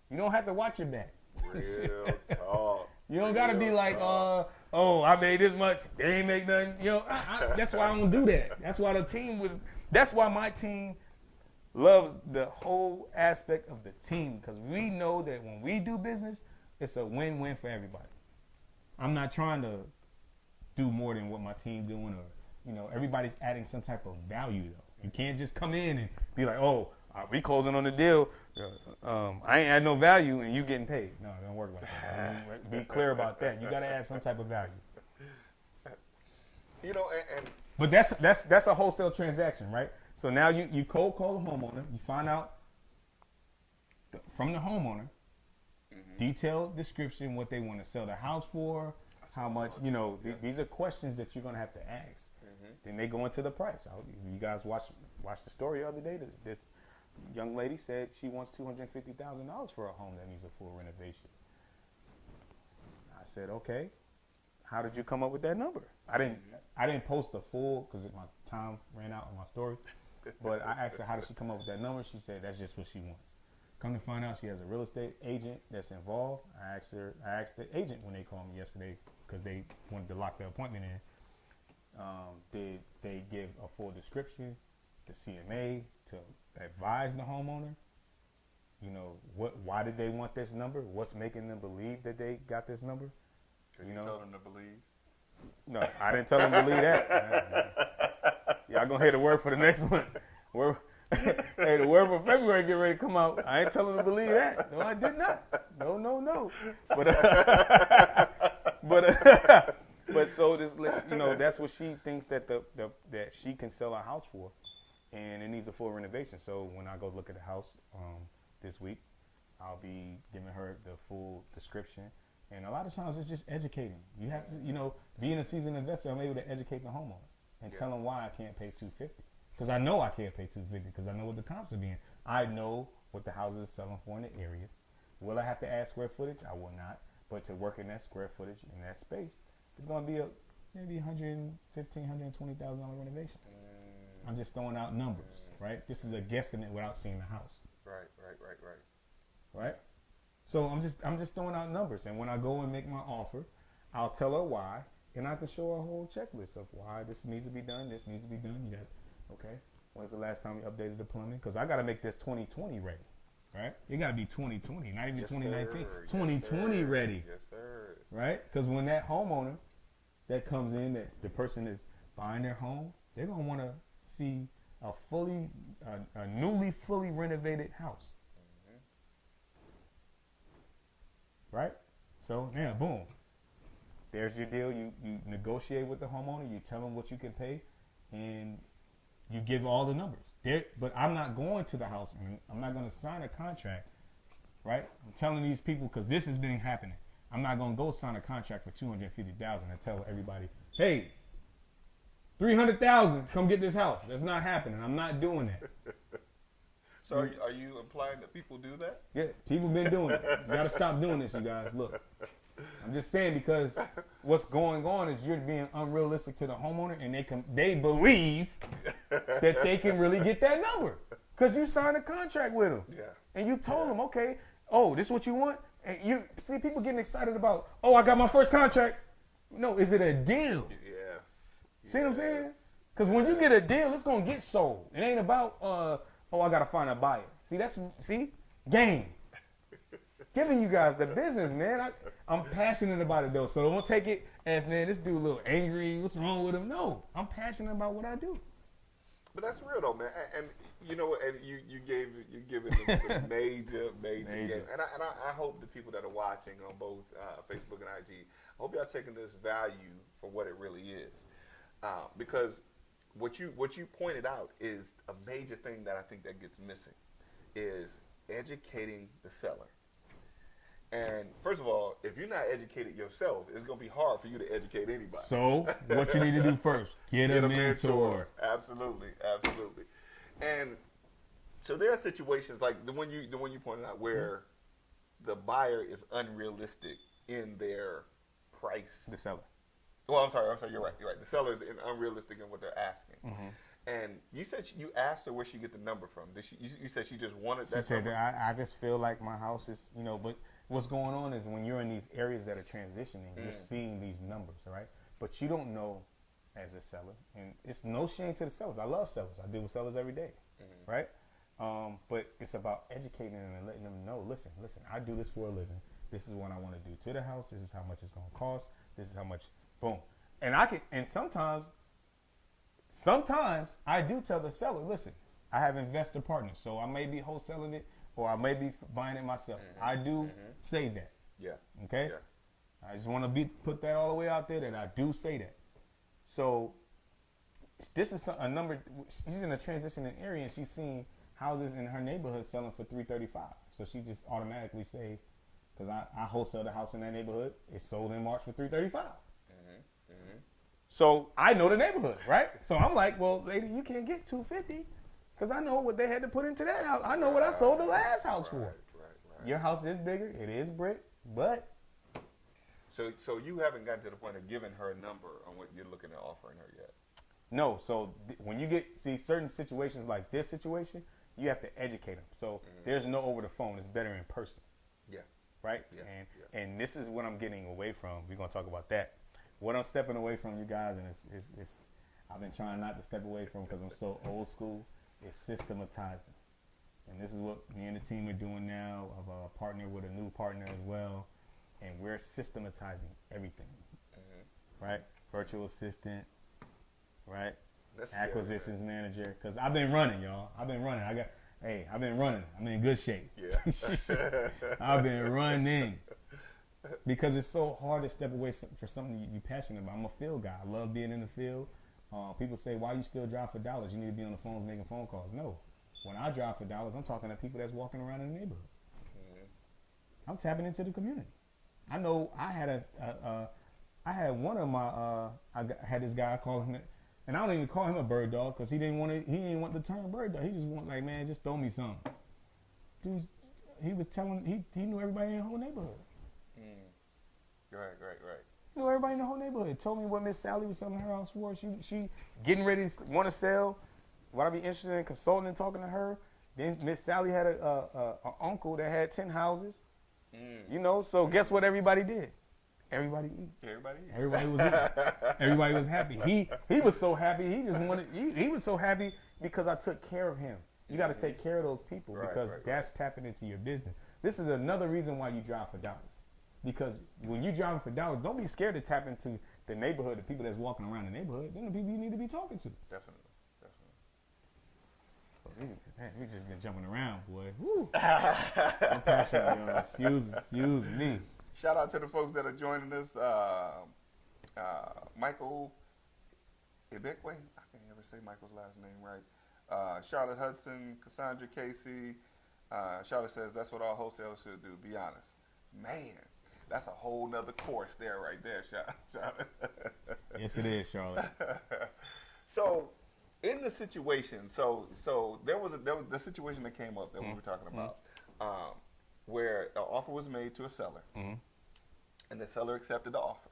You don't have to watch your back. Real talk. You don't got to be like, oh, I made this much. They ain't make nothing. That's why I don't do that. That's why my team loves the whole aspect of the team. Because we know that when we do business, it's a win-win for everybody. I'm not trying to do more than what my team doing, or, everybody's adding some type of value, though. You can't just come in and be like, oh, we closing on the deal. I ain't add no value and you getting paid. No, it don't work like that. Be clear about that. You got to add some type of value. But that's a wholesale transaction, right? So now you cold call a homeowner. You find out from the homeowner, detailed description, what they want to sell the house for, how much, these are questions that you're going to have to ask. Then they go into the price. You guys watched the story the other day. This young lady said she wants $250,000 for a home that needs a full renovation. I said, okay, how did you come up with that number? I didn't post the full because my time ran out on my story. But I asked her, how did she come up with that number? She said, that's just what she wants. Come to find out, she has a real estate agent that's involved. I asked the agent when they called me yesterday because they wanted to lock the appointment in. Did they give a full description, the CMA, to advise the homeowner? Why did they want this number? What's making them believe that they got this number? Did you tell them to believe? No, I didn't tell them to believe that. Y'all gonna hear the word for the next one. Hey, the word for February get ready to come out. I ain't telling them to believe that. No, I did not. No. But so this, that's what she thinks that that she can sell a house for, and it needs a full renovation. So when I go look at the house this week, I'll be giving her the full description. And a lot of times it's just educating. You have to, being a seasoned investor, I'm able to educate the homeowner and tell them why I can't pay $250. Because I know I can't pay $250 because I know what the comps are being. I know what the houses are selling for in the area. Will I have to add square footage? I will not. But to work in that square footage in that space, it's going to be maybe $115,000, $120,000 renovation. I'm just throwing out numbers, right? This is a guesstimate without seeing the house. Right? So I'm just throwing out numbers, and when I go and make my offer, I'll tell her why, and I can show her a whole checklist of why this needs to be done. This needs to be done. Okay. When's the last time you updated the plumbing? Because I got to make this 2020 ready, right? It got to be 2020, not even 2019. 2020 ready. Yes, sir. Right? Because when that homeowner that comes in, that the person is buying their home, they're gonna want to see a newly fully renovated house. Right? So, yeah, boom. There's your deal. You negotiate with the homeowner. You tell them what you can pay, and you give all the numbers. But I'm not going to the house, and I'm not going to sign a contract, right? I'm telling these people because this has been happening. I'm not gonna go sign a contract for $250,000 and tell everybody, hey, $300,000, come get this house. That's not happening. I'm not doing that. So are you implying that people do that? Yeah, people been doing it. You gotta stop doing this, you guys. Look, I'm just saying because what's going on is you're being unrealistic to the homeowner, and they believe that they can really get that number because you signed a contract with them. Yeah. And you told them, okay, oh, this is what you want. And you see people getting excited about, oh, I got my first contract. No, is it a deal? Yes. See what I'm saying? Because when you get a deal, it's gonna get sold. It ain't about oh, I gotta find a buyer. See, game. Giving you guys the business, man. I'm passionate about it though, so don't take it as, man, this dude a little angry. What's wrong with him? No, I'm passionate about what I do. But that's real though, man. And you know, and you're giving them some major game. And I hope the people that are watching on both Facebook and IG, I hope y'all taking this value for what it really is, because what you pointed out is a major thing that I think that gets missing, is educating the seller. And first of all, if you're not educated yourself, it's going to be hard for you to educate anybody. So what you need to do first, get a mentor. Absolutely. And so there are situations like the one you pointed out where the buyer is unrealistic in their price. The seller. Well, I'm sorry, you're right. The seller is unrealistic in what they're asking. Mm-hmm. And you said you asked her where she get the number from. You said she just wanted that number? She said, I just feel like my house is, but what's going on is when you're in these areas that are transitioning, you're seeing these numbers, right? But you don't know as a seller, and it's no shame to the sellers. I love sellers. I deal with sellers every day, right? But it's about educating them and letting them know, listen, I do this for a living. This is what I want to do to the house. This is how much it's going to cost. This is how much, boom. And sometimes I do tell the seller, listen, I have investor partners, so I may be wholesaling it or I may be buying it myself. I do say that. Yeah. Okay? Yeah. I just want to put that all the way out there that I do say that. So this is a number. She's in a transitioning area and she's seeing houses in her neighborhood selling for $335. So she just automatically say, because I wholesale the house in that neighborhood, it's sold in March for $335. So I know the neighborhood, right? So I'm like, well, lady, you can't get $250 because I know what they had to put into that house. I know what I sold the last house for. Right. Your house is bigger. It is brick, but. So you haven't gotten to the point of giving her a number on what you're looking at offering her yet? No. So when you see certain situations like this situation, you have to educate them. So there's no over the phone. It's better in person. Yeah. Right? Yeah. And this is what I'm getting away from. We're going to talk about that. What I'm stepping away from, you guys, and it's I've been trying not to step away from because I'm so old school, is systematizing. And this is what me and the team are doing now. I've partnered with a new partner as well, and we're systematizing everything. Right? Virtual assistant, right? Acquisitions manager. Because I've been running, y'all. I've been running. I'm in good shape. Yeah. I've been running. Because it's so hard to step away for something you're passionate about. I'm a field guy. I love being in the field. People say, why you still drive for dollars? You need to be on the phone making phone calls. No. When I drive for dollars, I'm talking to people that's walking around in the neighborhood. I'm tapping into the community. I know I had I had this guy, I call him, and I don't even call him a bird dog because he didn't want the term bird dog. He just want, like, man, just throw me something. Dude, he was telling, he knew everybody in the whole neighborhood. Right. You know, everybody in the whole neighborhood told me what Miss Sally was selling her house for. She getting ready to want to sell. Would I be interested in consulting and talking to her? Then Miss Sally had a uncle that had 10 houses. So guess what everybody did? Everybody eat. Everybody was eating. Everybody was happy. He was so happy. He was so happy because I took care of him. You got to take care of those people because that's tapping into your business. This is another reason why you drive for dollars. Because when you're driving for dollars, don't be scared to tap into the neighborhood, the people that's walking around the neighborhood. They're the people you need to be talking to. Definitely. Man, we just been jumping around, boy. Woo. I'm passionate, y'all. Excuse me. Shout out to the folks that are joining us. Michael Ibekwe. I can't ever say Michael's last name right. Charlotte Hudson, Cassandra Casey, Charlotte says that's what all wholesalers should do. Be honest, man. That's a whole nother course there, right there, Charlotte. Yes, it is, Charlotte. So, in the situation, so there was the situation that came up that we were talking about, where an offer was made to a seller, and the seller accepted the offer.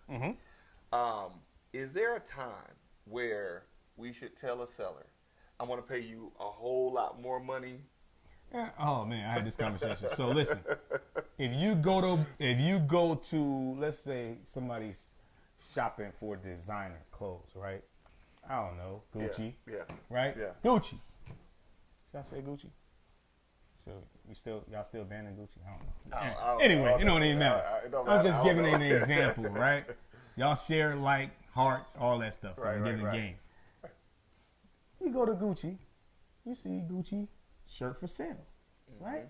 Is there a time where we should tell a seller, "I want to pay you a whole lot more money"? Oh man, I had this conversation. So listen, if you go to let's say somebody's shopping for designer clothes, right? I don't know, Gucci, right? Yeah. Gucci. Should I say Gucci? So y'all still banning Gucci? I don't know. Anyway, it don't even matter. I'm just giving an example, right? Y'all share like hearts, all that stuff. Right, in the game. You go to Gucci, you see Gucci shirt for sale, right?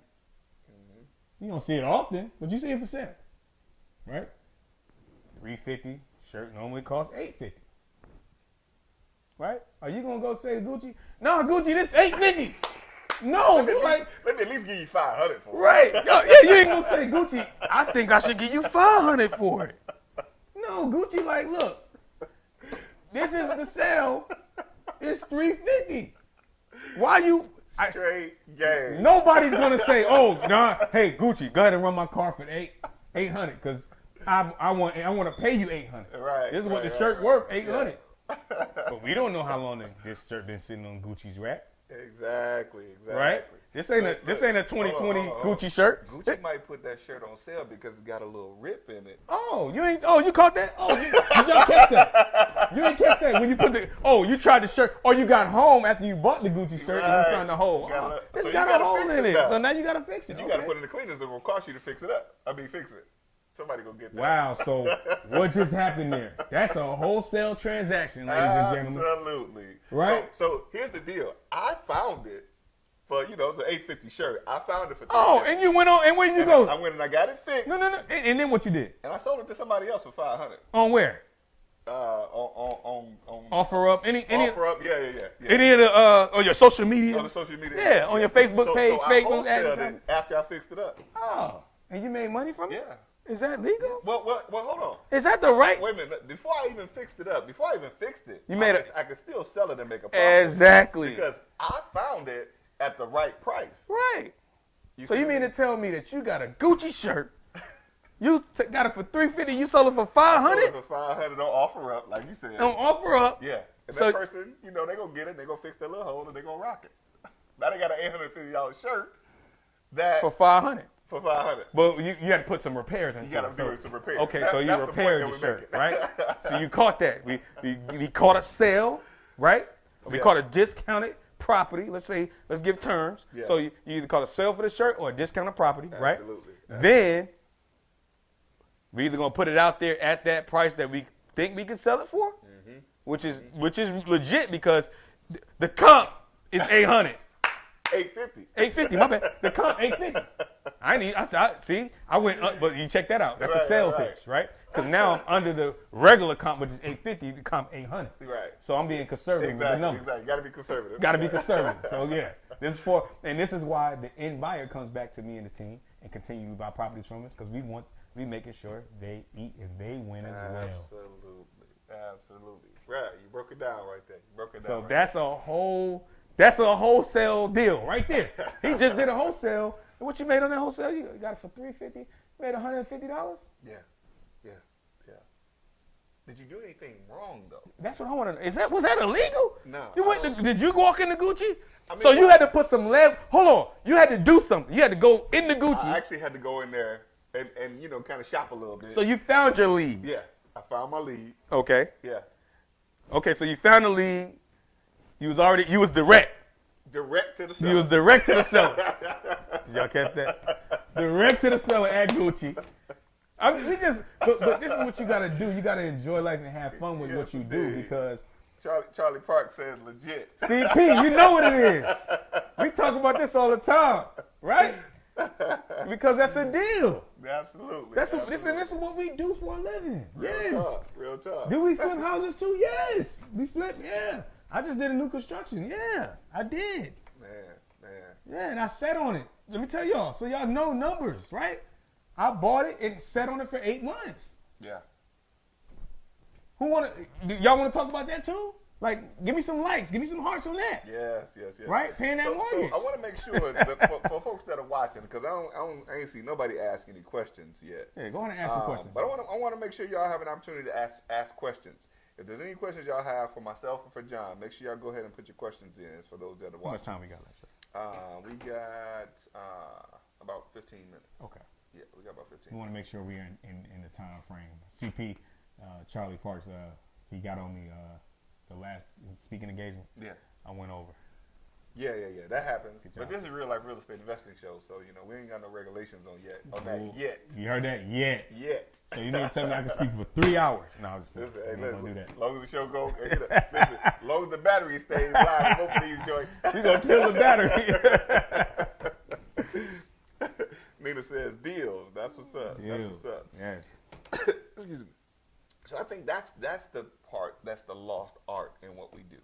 You don't see it often, but you see it for sale, right? $350 shirt normally costs $850, right? Are you gonna go say to Gucci, "No, Gucci, this $850"? No, let me at least give you $500 for it. Right? Yeah, you ain't gonna say Gucci, "I think I should give you $500 for it." No, Gucci, like, look, this is the sale. It's $350. Why you? Straight game. Nobody's gonna say, "Oh, nah, hey Gucci, go ahead and run my car for $800 because I want to pay you $800. Right. This is what the shirt worth, $800. Yeah. But we don't know how long this shirt been sitting on Gucci's rack. Exactly. Right. This ain't a 2020 Gucci shirt. Gucci might put that shirt on sale because it's got a little rip in it. Oh, you caught that? Oh, did y'all catch that? You didn't catch that when you put you tried the shirt, or you got home after you bought the Gucci shirt and you found the hole. It's got a hole in it, so now you gotta fix it. You gotta put it in the cleaners. It's gonna cost you to fix it up. Fix it. Somebody go get that. Wow, so what just happened there? That's a wholesale transaction, ladies and gentlemen. Absolutely. Right? So here's the deal. I found it for, it's an $850 shirt. I found it for $350. Oh, and you went on, and where did you go? I went and I got it fixed. No. And then what you did? And I sold it to somebody else for $500. On where? On Offer Up. Any Offer Up, yeah. Any of the or your social media? On the social media. Yeah, on your Facebook page, so Facebook I wholesaled it after I fixed it up. Oh, and you made money from it? Yeah. Is that legal? Well, hold on. Is that the right? Wait a minute. Before I even fixed it, I could still sell it and make a profit. Exactly. Because I found it at the right price. Right. So you mean to tell me that you got a Gucci shirt, you got it for $350, you sold it for $500? I sold it for $500 on Offer Up, like you said. On Offer Up? Yeah. And that person, they gonna get it, they gonna fix their little hole, and they gonna rock it. Now they got an $850 shirt that for $500. For $500. But you had to put some repairs in. You got to do some repairs. Okay, so you repaired the shirt, right? So you caught that. We caught a sale, right? We caught a discounted property. Let's give terms. Yeah. So you either caught a sale for the shirt or a discounted property, right? Absolutely. Then we either gonna put it out there at that price that we think we can sell it for, which is legit because the comp is $800. $850, my bad. The comp $850. I went up, but you check that out. That's a sale pitch, right? Because now I'm under the regular comp, which is $850, the comp $800. Right. So I'm being conservative with the numbers. Exactly. Got to be conservative. Got to be conservative. So yeah, this is why the end buyer comes back to me and the team and continue to buy properties from us because we making sure they eat and they win as well. Absolutely. Right. You broke it down right there. So that's a wholesale deal right there. He just did a wholesale. And what you made on that wholesale? You got it for $350. You made $150? Yeah. Did you do anything wrong though? That's what I want to know. Was that illegal? No. Did you walk into Gucci? So you had to put some hold on. You had to do something. You had to go into Gucci. I actually had to go in there and kind of shop a little bit. So you found your lead. Yeah. I found my lead. Okay. Yeah. Okay, so you found the lead. You was direct. Direct to the seller. You was direct to the seller. Did y'all catch that? Direct to the seller at Gucci. But this is what you got to do. You got to enjoy life and have fun with what you do because Charlie Park says legit. CP, you know what it is. We talk about this all the time, right? Because that's a deal. Absolutely. This is what we do for a living. Real talk. Do we flip houses too? Yes. We flip, yeah. I just did a new construction. Yeah, I did. Yeah, and I sat on it. Let me tell y'all, so y'all know numbers, right? I bought it and sat on it for 8 months. Yeah. Y'all want to talk about that too? Like, give me some likes, give me some hearts on that. Yes. Right, paying that mortgage. So I want to make sure that for folks that are watching, because I ain't see nobody ask any questions yet. Yeah, go ahead and ask some questions. But I want to make sure y'all have an opportunity to ask questions. If there's any questions y'all have for myself or for John, make sure y'all go ahead and put your questions in. For those that are watching. How much time we got left? We got about 15 minutes. Okay. Yeah, we got about 15. We want to make sure we're in the time frame. CP, Charlie Parks, he got on me the last speaking engagement. Yeah. I went over. Yeah. That happens. But this is real life real estate investing show, so we ain't got no regulations on that yet. You heard that? Yet. So you need to tell me I can speak for 3 hours. No, I was just listen, gonna do that. As long as the show goes, listen, as long as the battery stays live, both of these joints. You're gonna kill the battery. Nina says deals. That's what's up. Deals. That's what's up. Yes. Excuse me. So I think that's the part, that's the lost art in what we do.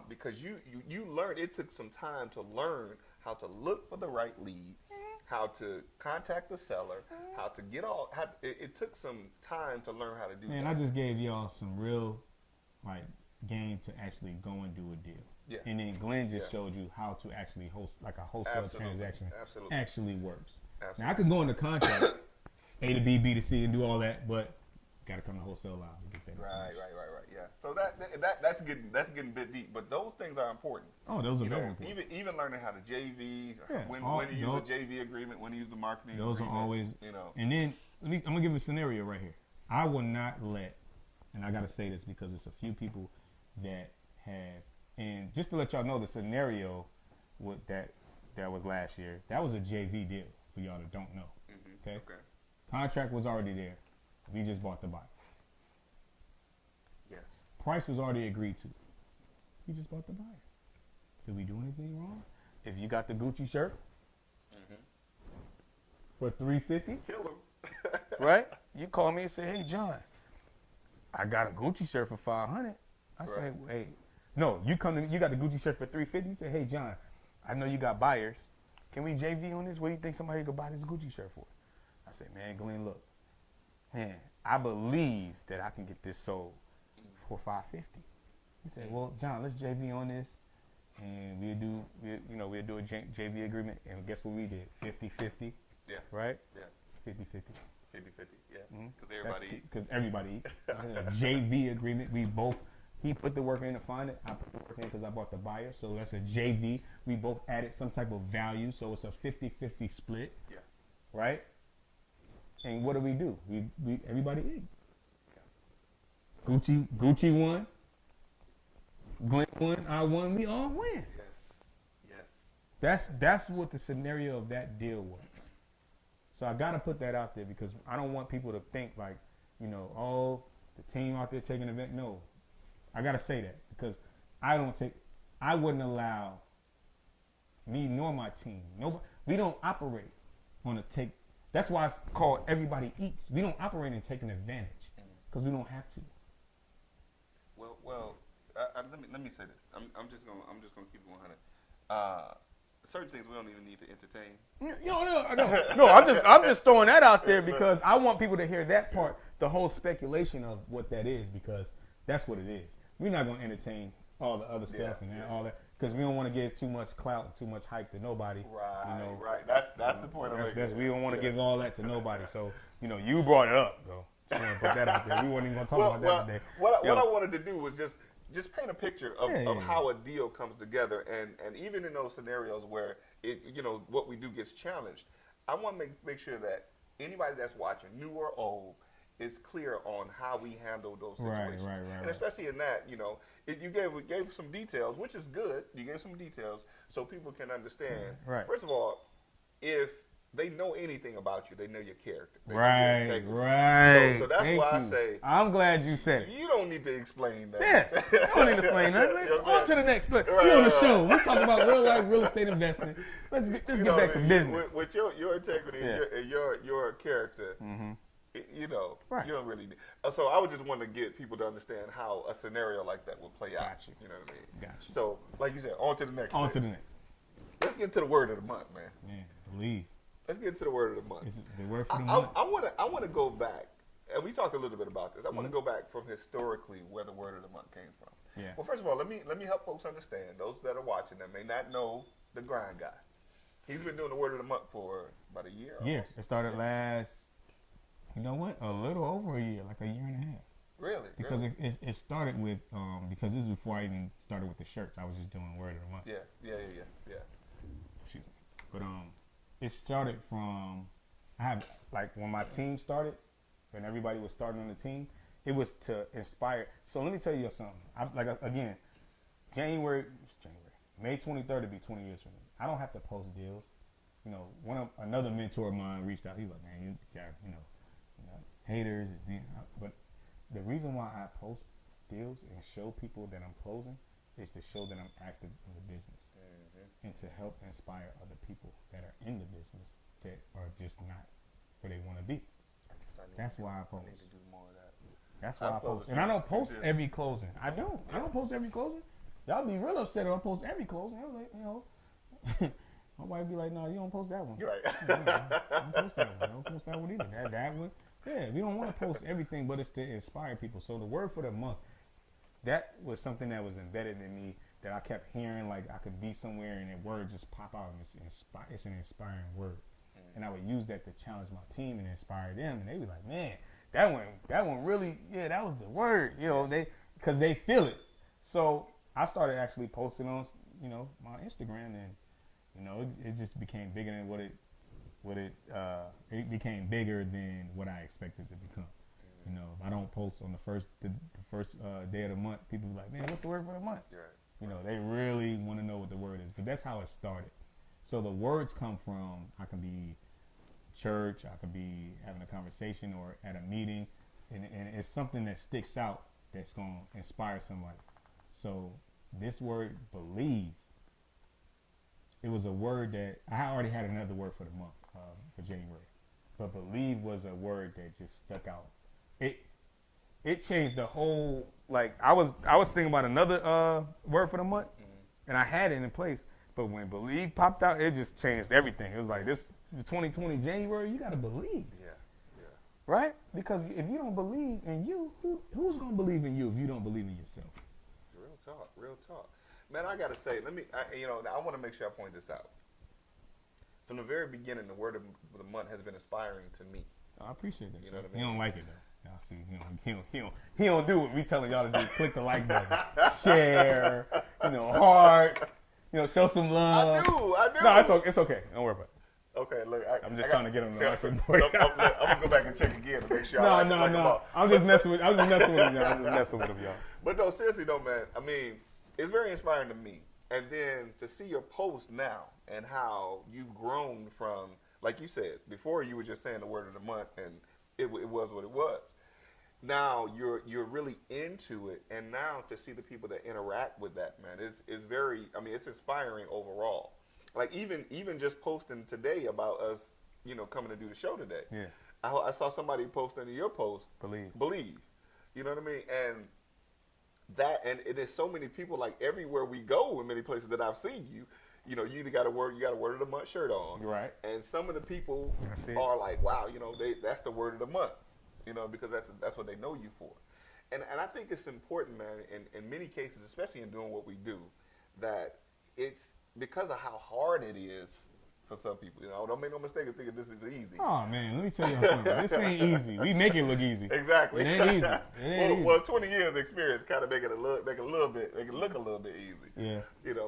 Because you learned, it took some time to learn how to look for the right lead, how to contact the seller, how to get it took some time to learn how to do that. Man, I just gave y'all some real game to actually go and do a deal. Yeah. And then Glenn just showed you how to actually host a wholesale transaction actually works. Absolutely. Now I could go into contracts, A to B, B to C, and do all that, but got to come to Wholesale Live to get that. Right. Yeah. So that's getting a bit deep, but those things are important. Oh, those are very important. Even learning how to JV, when to use a JV agreement, when to use the marketing. Those agreement, are always. And then I'm gonna give a scenario right here. I will not let, and I got to say this because it's a few people that have, and just to let y'all know the scenario with that was last year. That was a JV deal for y'all that don't know. Mm-hmm. Okay. Contract was already there. We just bought the buyer. Yes. Price was already agreed to. We just bought the buyer. Did we do anything wrong? If you got the Gucci shirt for $350, kill him. Right? You call me and say, "Hey, John, I got a Gucci shirt for $500." I say, "Hey, no, you got the Gucci shirt for $350." You say, "Hey, John, I know you got buyers. Can we JV on this? What do you think somebody could buy this Gucci shirt for?" I say, "Man, Glenn, look. Man, I believe that I can get this sold for $550. He said, "Well, John, let's JV on this, and we'll do a JV agreement." And guess what we did? 50-50. Yeah. Right? Yeah. 50-50. 50-50. Yeah. Because everybody eats. A JV agreement. He put the work in to find it. I put the work in because I bought the buyer. So that's a JV. We both added some type of value. So it's a 50-50 split. Yeah. Right? And what do? We everybody eat. Gucci won. Glenn won. I won. We all win. Yes. That's what the scenario of that deal was. So I gotta put that out there because I don't want people to think like, the team out there taking an event. No, I gotta say that because I wouldn't allow me nor my team. We don't operate on a take. That's why it's called everybody eats. We don't operate in taking advantage because we don't have to. Well, let me say this. I'm just gonna keep it 100. Certain things we don't even need to entertain. No. I'm just throwing that out there because I want people to hear that part, the whole speculation of what that is, because that's what it is. We're not gonna entertain all the other stuff all that. Because we don't want to give too much clout, too much hype to nobody. Right, right. That's the point of it. We don't want to give all that to nobody. So, you brought it up, though. Just want to put that out there. We weren't even going to talk about that today. What I wanted to do was just paint a picture of how a deal comes together. And even in those scenarios where, what we do gets challenged, I want to make sure that anybody that's watching, new or old, is clear on how we handle those situations. Right. And especially in that, you gave some details, which is good. You gave some details so people can understand. Right. First of all, if they know anything about you, they know your character. They right. know your integrity. Right. So that's Thank why you. I say. I'm glad you said it. You don't need to explain that. Yeah. You don't need to explain that. On to the next. Look, we're on the show. We're talking about real life real estate investing. Let's get back to business. With your integrity and your character. Mm-hmm. You don't really need. So I would just want to get people to understand how a scenario like that would play out. Gotcha. You know what I mean? Gotcha. So, like you said, on to the next. On to the next. get into the word of the month, man. Man, believe. Let's get into the word of the month. Is it the word for the month? I want to go back, and we talked a little bit about this. I want to go back from historically where the word of the month came from. Yeah. Well, first of all, let me help folks understand. Those that are watching that may not know the grind guy. He's been doing the word of the month for about a year. Yes, it started last. You know what? A little over a year, like a year and a half. Really? Because it started with because this is before I even started with the shirts. I was just doing word of the month. Yeah. Excuse me. But it started from I have like when my team started, when everybody was starting on the team, it was to inspire. So let me tell you something. Again, May 23rd to be 20 years from me. I don't have to post deals. You know, another mentor of mine reached out. He was like, man, you got haters, but the reason why I post deals and show people that I'm closing is to show that I'm active in the business and to help inspire other people that are in the business that are just not where they want to be. That's why I post. I need to do more of that. That's why I post. And I don't post every closing. I don't post every closing. Y'all be real upset if I post every closing. I'm like, my wife be like, no, you don't post that one. You're right. I don't post that one. I don't post that one either. That one. Yeah, we don't want to post everything, but it's to inspire people. So the word for the month, that was something that was embedded in me that I kept hearing. Like I could be somewhere and a word just pop out, and it's an inspiring word. And I would use that to challenge my team and inspire them. And they be like, man, that one really, yeah, that was the word. Because they feel it. So I started actually posting on, my Instagram, and it just became bigger than it became bigger than what I expected to become. If I don't post on the first day of the month, people be like, man, what's the word for the month? Right. They really want to know what the word is. But that's how it started. So the words come from, I can be church, I could be having a conversation or at a meeting, and it's something that sticks out that's going to inspire somebody. So this word, believe, it was a word that I already had another word for the month for January, but believe was a word that just stuck out. It changed the whole. Like I was thinking about another word for the month, and I had it in place, but when believe popped out, it just changed everything. It was like this 2020 January, you gotta believe. Yeah. Right? Because if you don't believe in you, who's gonna believe in you if you don't believe in yourself? Real talk. Man, I gotta say, I want to make sure I point this out. From the very beginning, the word of the month has been inspiring to me. I appreciate that. You know what I mean? He don't like it though. Y'all see, he don't do what we telling y'all to do. Click the like button, share, heart, show some love. I do. No, it's okay. Don't worry about it. Okay, look, I'm just trying to get him to like I'm gonna go back and check again to make sure. No. I'm just messing with him, y'all. But no, seriously though, man. I mean, it's very inspiring to me. And then to see your post now and how you've grown from, like you said, before you were just saying the word of the month and it was what it was. Now you're really into it, and now to see the people that interact with that, man, is very. I mean, it's inspiring overall. Like even just posting today about us, coming to do the show today. Yeah. I saw somebody post under your post. Believe. You know what I mean? And it is so many people. Like everywhere we go, in many places that I've seen you, you either got a word of the month shirt on, right? And some of the people are like, wow, that's the word of the month, because that's what they know you for. And I think it's important, man, in many cases, especially in doing what we do, that it's because of how hard it is for some people. Don't make no mistake of thinking this is easy. Oh man, let me tell you something. This ain't easy. We make it look easy. Exactly. It ain't easy. Well, 20 years experience kind of make it look a little bit easy. Yeah.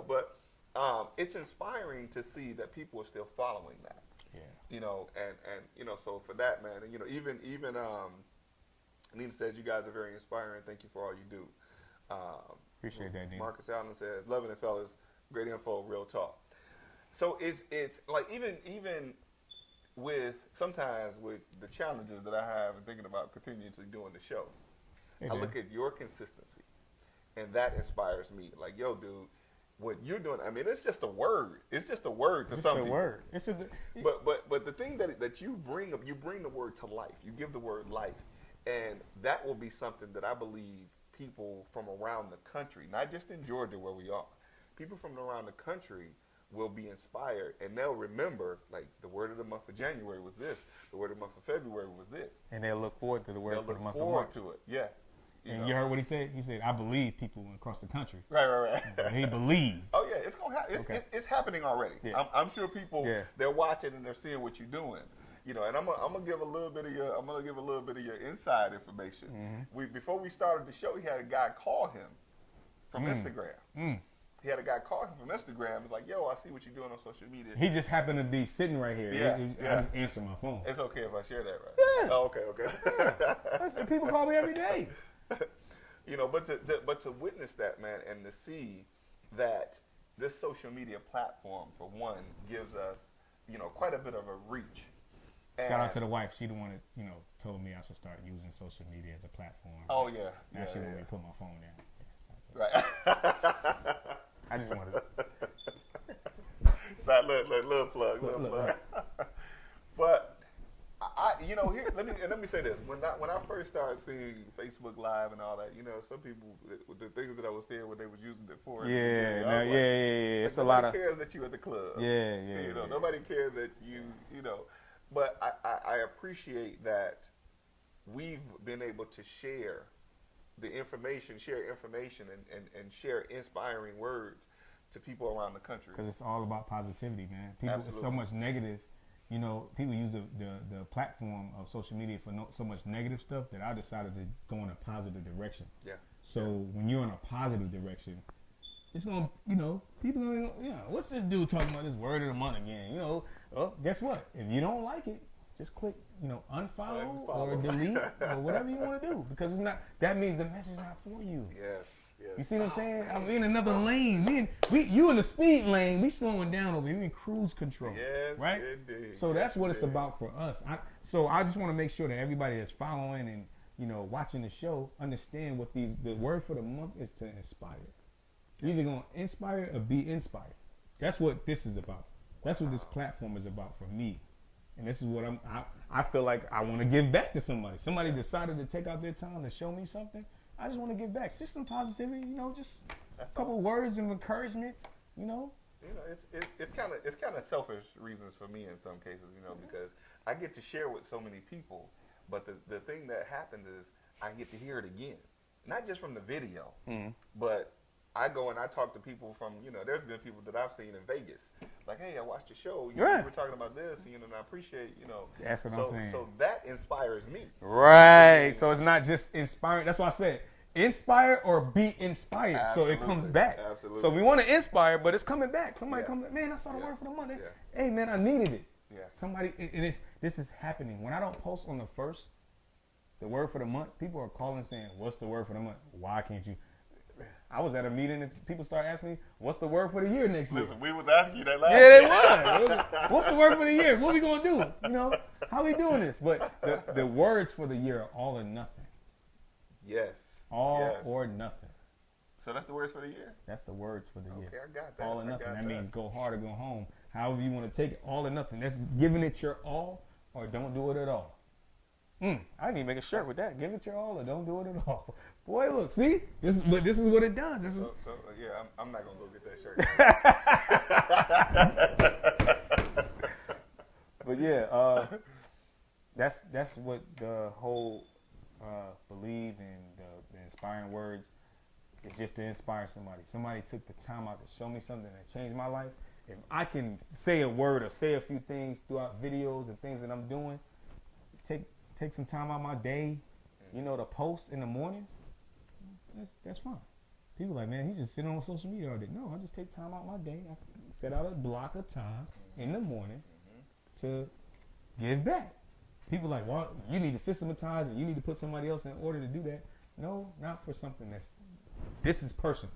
But it's inspiring to see that people are still following that. Yeah. And so for that, man, and even Nina says you guys are very inspiring. Thank you for all you do. Appreciate that, Nina. Marcus Allen says, loving it, fellas. Great info, real talk. So it's like even with sometimes with the challenges that I have and thinking about continuing to doing the show, I look at your consistency, and that inspires me. Like, yo, dude, what you're doing, I mean, it's just a word. It's just a word to some people. It's just a word. But the thing that you bring the word to life. You give the word life, and that will be something that I believe people from around the country, not just in Georgia where we are, people from around the country will be inspired, and they'll remember, like, the word of the month of January was this, the word of the month of February was this. And they'll look forward to the word for the month of March. They'll look forward to it, yeah. And you heard what he said? He said, I believe people across the country. Right. He believed. Oh, yeah, it's gonna happen. It's happening already. Yeah. I'm sure people, they're watching and they're seeing what you're doing. And I'm gonna give a little bit of your inside information. Mm-hmm. Before we started the show, he had a guy call him from Instagram. He had a guy call him from Instagram. It's like, yo, I see what you're doing on social media. He just happened to be sitting right here. I just answered my phone. It's okay if I share that, right? Yeah. Oh, okay. Yeah. People call me every day. But to witness that, man, and to see that this social media platform, for one, gives us, quite a bit of a reach. And shout out to the wife. She the one that, told me I should start using social media as a platform. Oh, yeah. Now she want me to put my phone down. Right. I just wanted little plug. But here let me say this. When I first started seeing Facebook Live and all that, some people, the things that I was seeing, what they was using it for. Yeah. It's a lot of. Nobody cares that you at the club. Yeah. Nobody cares that you. But I appreciate that we've been able to share information and share inspiring words to people around the country. Because it's all about positivity, man. People, there's so much negative. People use the platform of social media for so much negative stuff that I decided to go in a positive direction. Yeah. So when you're in a positive direction, it's going to, people going to, what's this dude talking about, this word of the month again? Well, guess what? If you don't like it, just click, unfollow or delete or whatever you want to do, because it's not. That means the message is not for you. Yes. You see what I'm saying? I'm in another lane. You in the speed lane. We slowing down over here. We in cruise control. Yes, right? Indeed. So that's what it's about for us. I just want to make sure that everybody that's following and watching the show understand what the word for the month is, to inspire. You're either gonna inspire or be inspired. That's what this is about. That's what this platform is about for me. And this is what I feel like I want to give back to somebody. Somebody decided to take out their time to show me something. I just want to give back. It's just some positivity, just a couple words of encouragement, It's kind of selfish reasons for me in some cases, because I get to share with so many people, but the thing that happens is I get to hear it again, not just from the video, but I go and I talk to people from, there's been people that I've seen in Vegas. Like, hey, I watched your show. You were talking about this, and I appreciate, That's what I'm saying. So that inspires me. Right. So it's not just inspiring. That's why I said inspire or be inspired. Absolutely. So it comes back. Absolutely. So we want to inspire, but it's coming back. Somebody comes back, man, I saw the word for the month. Yeah. Hey, man, I needed it. Yeah. Somebody, and this is happening. When I don't post on the first, the word for the month, people are calling saying, what's the word for the month? Why can't you? I was at a meeting and people started asking me, what's the word for the year next year? Listen, we was asking you that last year. Yeah, they was. What's the word for the year? What we going to do? How we doing this? But the words for the year are all or nothing. Yes. All or nothing. So that's the words for the year? That's the words for the year. Okay, I got that. All or nothing. That means go hard or go home. However you want to take it, all or nothing. That's giving it your all or don't do it at all. I didn't even make a shirt with that. Give it your all or don't do it at all. Boy, look, see? This is what it does. I'm not going to go get that shirt. But yeah, that's what the whole believe in the inspiring words is, just to inspire somebody. Somebody took the time out to show me something that changed my life. If I can say a word or say a few things throughout videos and things that I'm doing, take some time out my day, to post in the mornings, that's fine. People are like, man, he's just sitting on social media all day. No, I just take time out my day. I set out a block of time in the morning to give back. People are like, well, you need to systematize and you need to put somebody else in order to do that. No, not for something this is personal.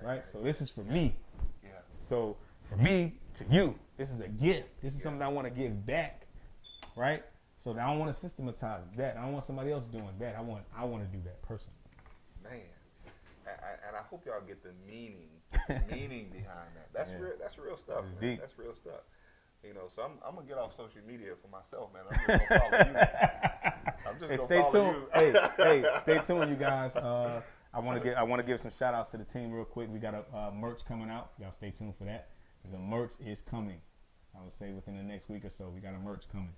Right. So this is for me. Yeah. So for me to you, this is a gift. This is something I want to give back. Right? So I don't want to systematize that. I don't want somebody else doing that. I want to do that personally. Man, and I hope y'all get the meaning behind that. That's real stuff. Man. Deep. That's real stuff. So I'm gonna get off social media for myself, man. I'm just gonna follow you. I'm just gonna follow you. Hey, stay tuned, you guys. I want to give some shout outs to the team real quick. We got a merch coming out. Y'all stay tuned for that. The merch is coming. I would say within the next week or so, we got a merch coming.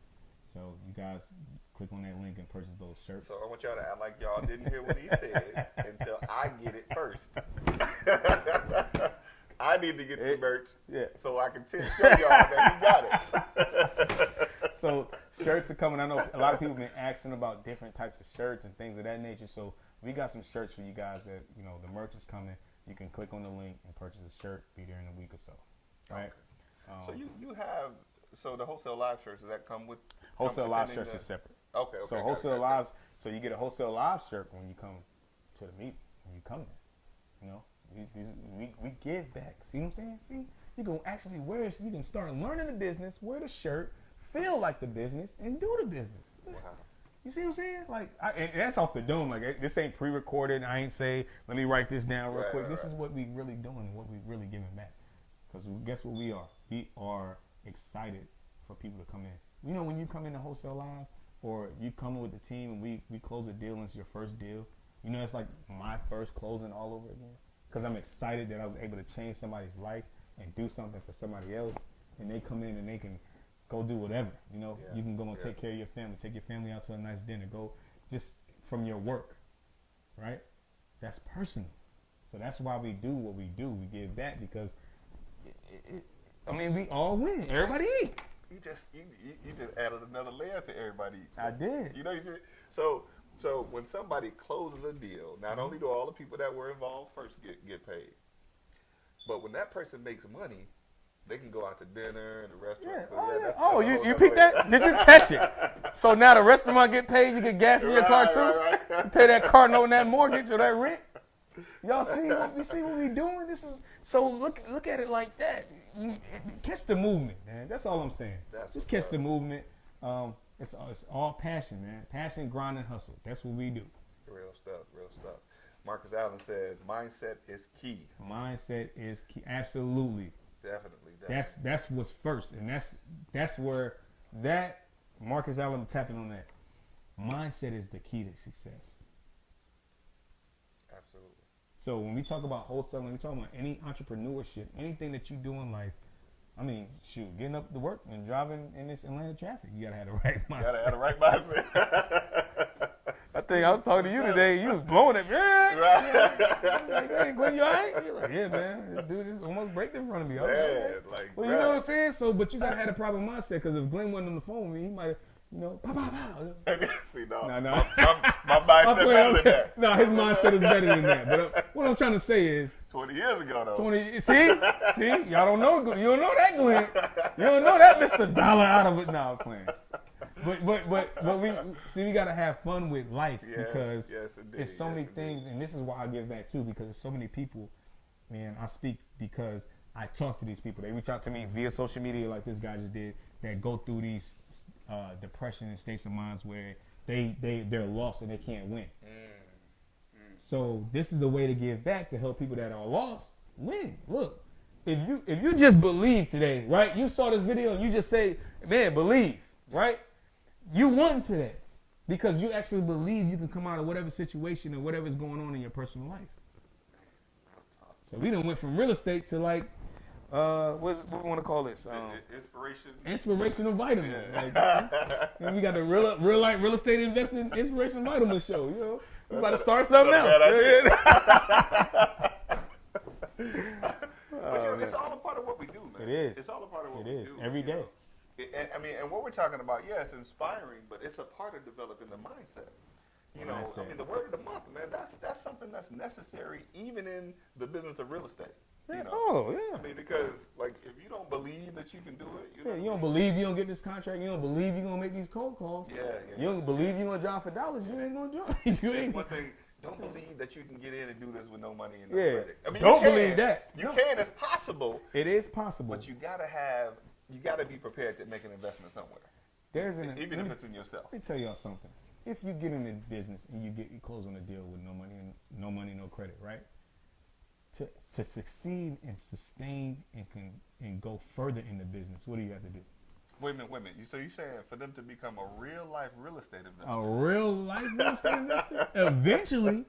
So you guys click on that link and purchase those shirts. So I want y'all to act like y'all didn't hear what he said until I get it first. I need to get the merch so I can show y'all that he got it. So shirts are coming. I know a lot of people have been asking about different types of shirts and things of that nature. So we got some shirts for you guys that, the merch is coming. You can click on the link and purchase a shirt. Be there in a week or so. Right? Okay. So you have, the Wholesale Live shirts, does that come with? Wholesale Live shirts is separate. Okay. So Wholesale Lives, so you get a Wholesale Live shirt when you come to the meeting, when you come there. We give back. See what I'm saying? See, you can actually wear it. You can start learning the business, wear the shirt, feel like the business, and do the business. Wow. You see what I'm saying? And that's off the dome. This ain't pre-recorded. I ain't say, let me write this down real quick. This is what we really doing and what we really giving back. Because guess what we are? We are excited for people to come in. When you come into Wholesale Live or you come in with the team and we close a deal and it's your first deal, it's like my first closing all over again. Because I'm excited that I was able to change somebody's life and do something for somebody else. And they come in and they can go do whatever. You can go and take care of your family, take your family out to a nice dinner, go just from your work, right? That's personal. So that's why we do what we do. We give back because, we all win. Everybody eat. You just added another layer to everybody. I did. So when somebody closes a deal, not only do all the people that were involved first get paid, but when that person makes money, they can go out to dinner and the restaurant. Yeah. You peeped that? Did you catch it? So now the restaurant get paid, you get gas in your car too? Right. You pay that car note and that mortgage or that rent? Y'all see what we doing? So look at it like that. Catch the movement, man. That's all I'm saying. Just catch the movement. It's all passion, man. Passion, grind, and hustle. That's what we do. Real stuff. Marcus Allen says, mindset is key. Mindset is key. Absolutely. Definitely. That's what's first, and that's where that Marcus Allen tapping on that. Mindset is the key to success. Absolutely. So when we talk about wholesaling, we talk about any entrepreneurship, anything that you do in life. Getting up to work and driving in this Atlanta traffic, you gotta have the right mindset. You gotta have the right mindset. I think I was talking to you today. You was blowing it, man. Right. I was like, hey, Glenn, you all right? You're like, yeah, man. This dude just almost break in front of me. You know what I'm saying? So, but you gotta have the proper mindset because if Glenn wasn't on the phone with me, he might have, pow, pow, pow. See, no. My mindset better than that. No, his mindset is better than that. But what I'm trying to say is, 20 years ago, though. See, y'all don't know. You don't know that, Glenn. You don't know that, Mr. Dollar out of it. No, I'm playing. But we gotta have fun with life because it's so many things, and this is why I give back too because there's so many people. Man, I speak because I talk to these people. They reach out to me via social media, like this guy just did, that go through these depression and states of minds where they're lost and they can't win. So this is a way to give back to help people that are lost win. Look, if you just believe today, right? You saw this video and you just say, man, believe, right? You won today because you actually believe you can come out of whatever situation or whatever's going on in your personal life. So we done went from real estate to what we want to call this? Inspirational vitamin. Yeah. And we got the real life real estate investing inspirational vitamin show. We about to start something else. It's all a part of what we do, man. It is. It's all a part of what we do. Every day. And what we're talking about, it's inspiring, but it's a part of developing the mindset. The word of the month, man, that's something that's necessary even in the business of real estate. Because if you don't believe that you can do it, you don't believe you don't get this contract, you don't believe you're gonna make these cold calls. You don't believe you're gonna drive for dollars, you ain't gonna join. One thing, don't believe that you can get in and do this with no money and no credit. Don't believe that. You can, it's possible. It is possible. But you gotta be prepared to make an investment somewhere. Even if it's in yourself. Let me tell y'all something. If you get in a business and you close on a deal with no money, no credit, right? To succeed and sustain and go further in the business, what do you have to do? Wait a minute. So you're saying for them to become a real life real estate investor? A real life real estate investor? Eventually,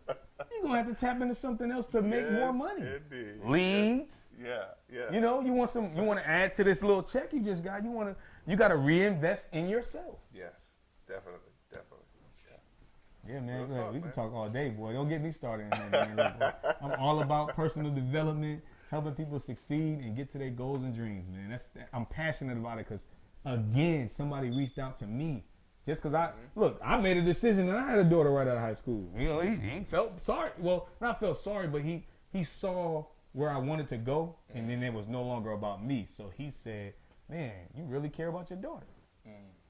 you're going to have to tap into something else to make more money. Indeed. Leads. Yes. Yeah. You know, you want to add to this little check you just got. You got to reinvest in yourself. Yes, definitely. Yeah, man. We can talk all day, boy. Don't get me started in that, man. I'm all about personal development, helping people succeed and get to their goals and dreams, man. I'm passionate about it because, again, somebody reached out to me just because I made a decision and I had a daughter right out of high school. You know, he felt sorry. Well, not felt sorry, but he saw where I wanted to go, and then it was no longer about me. So he said, "Man, you really care about your daughter."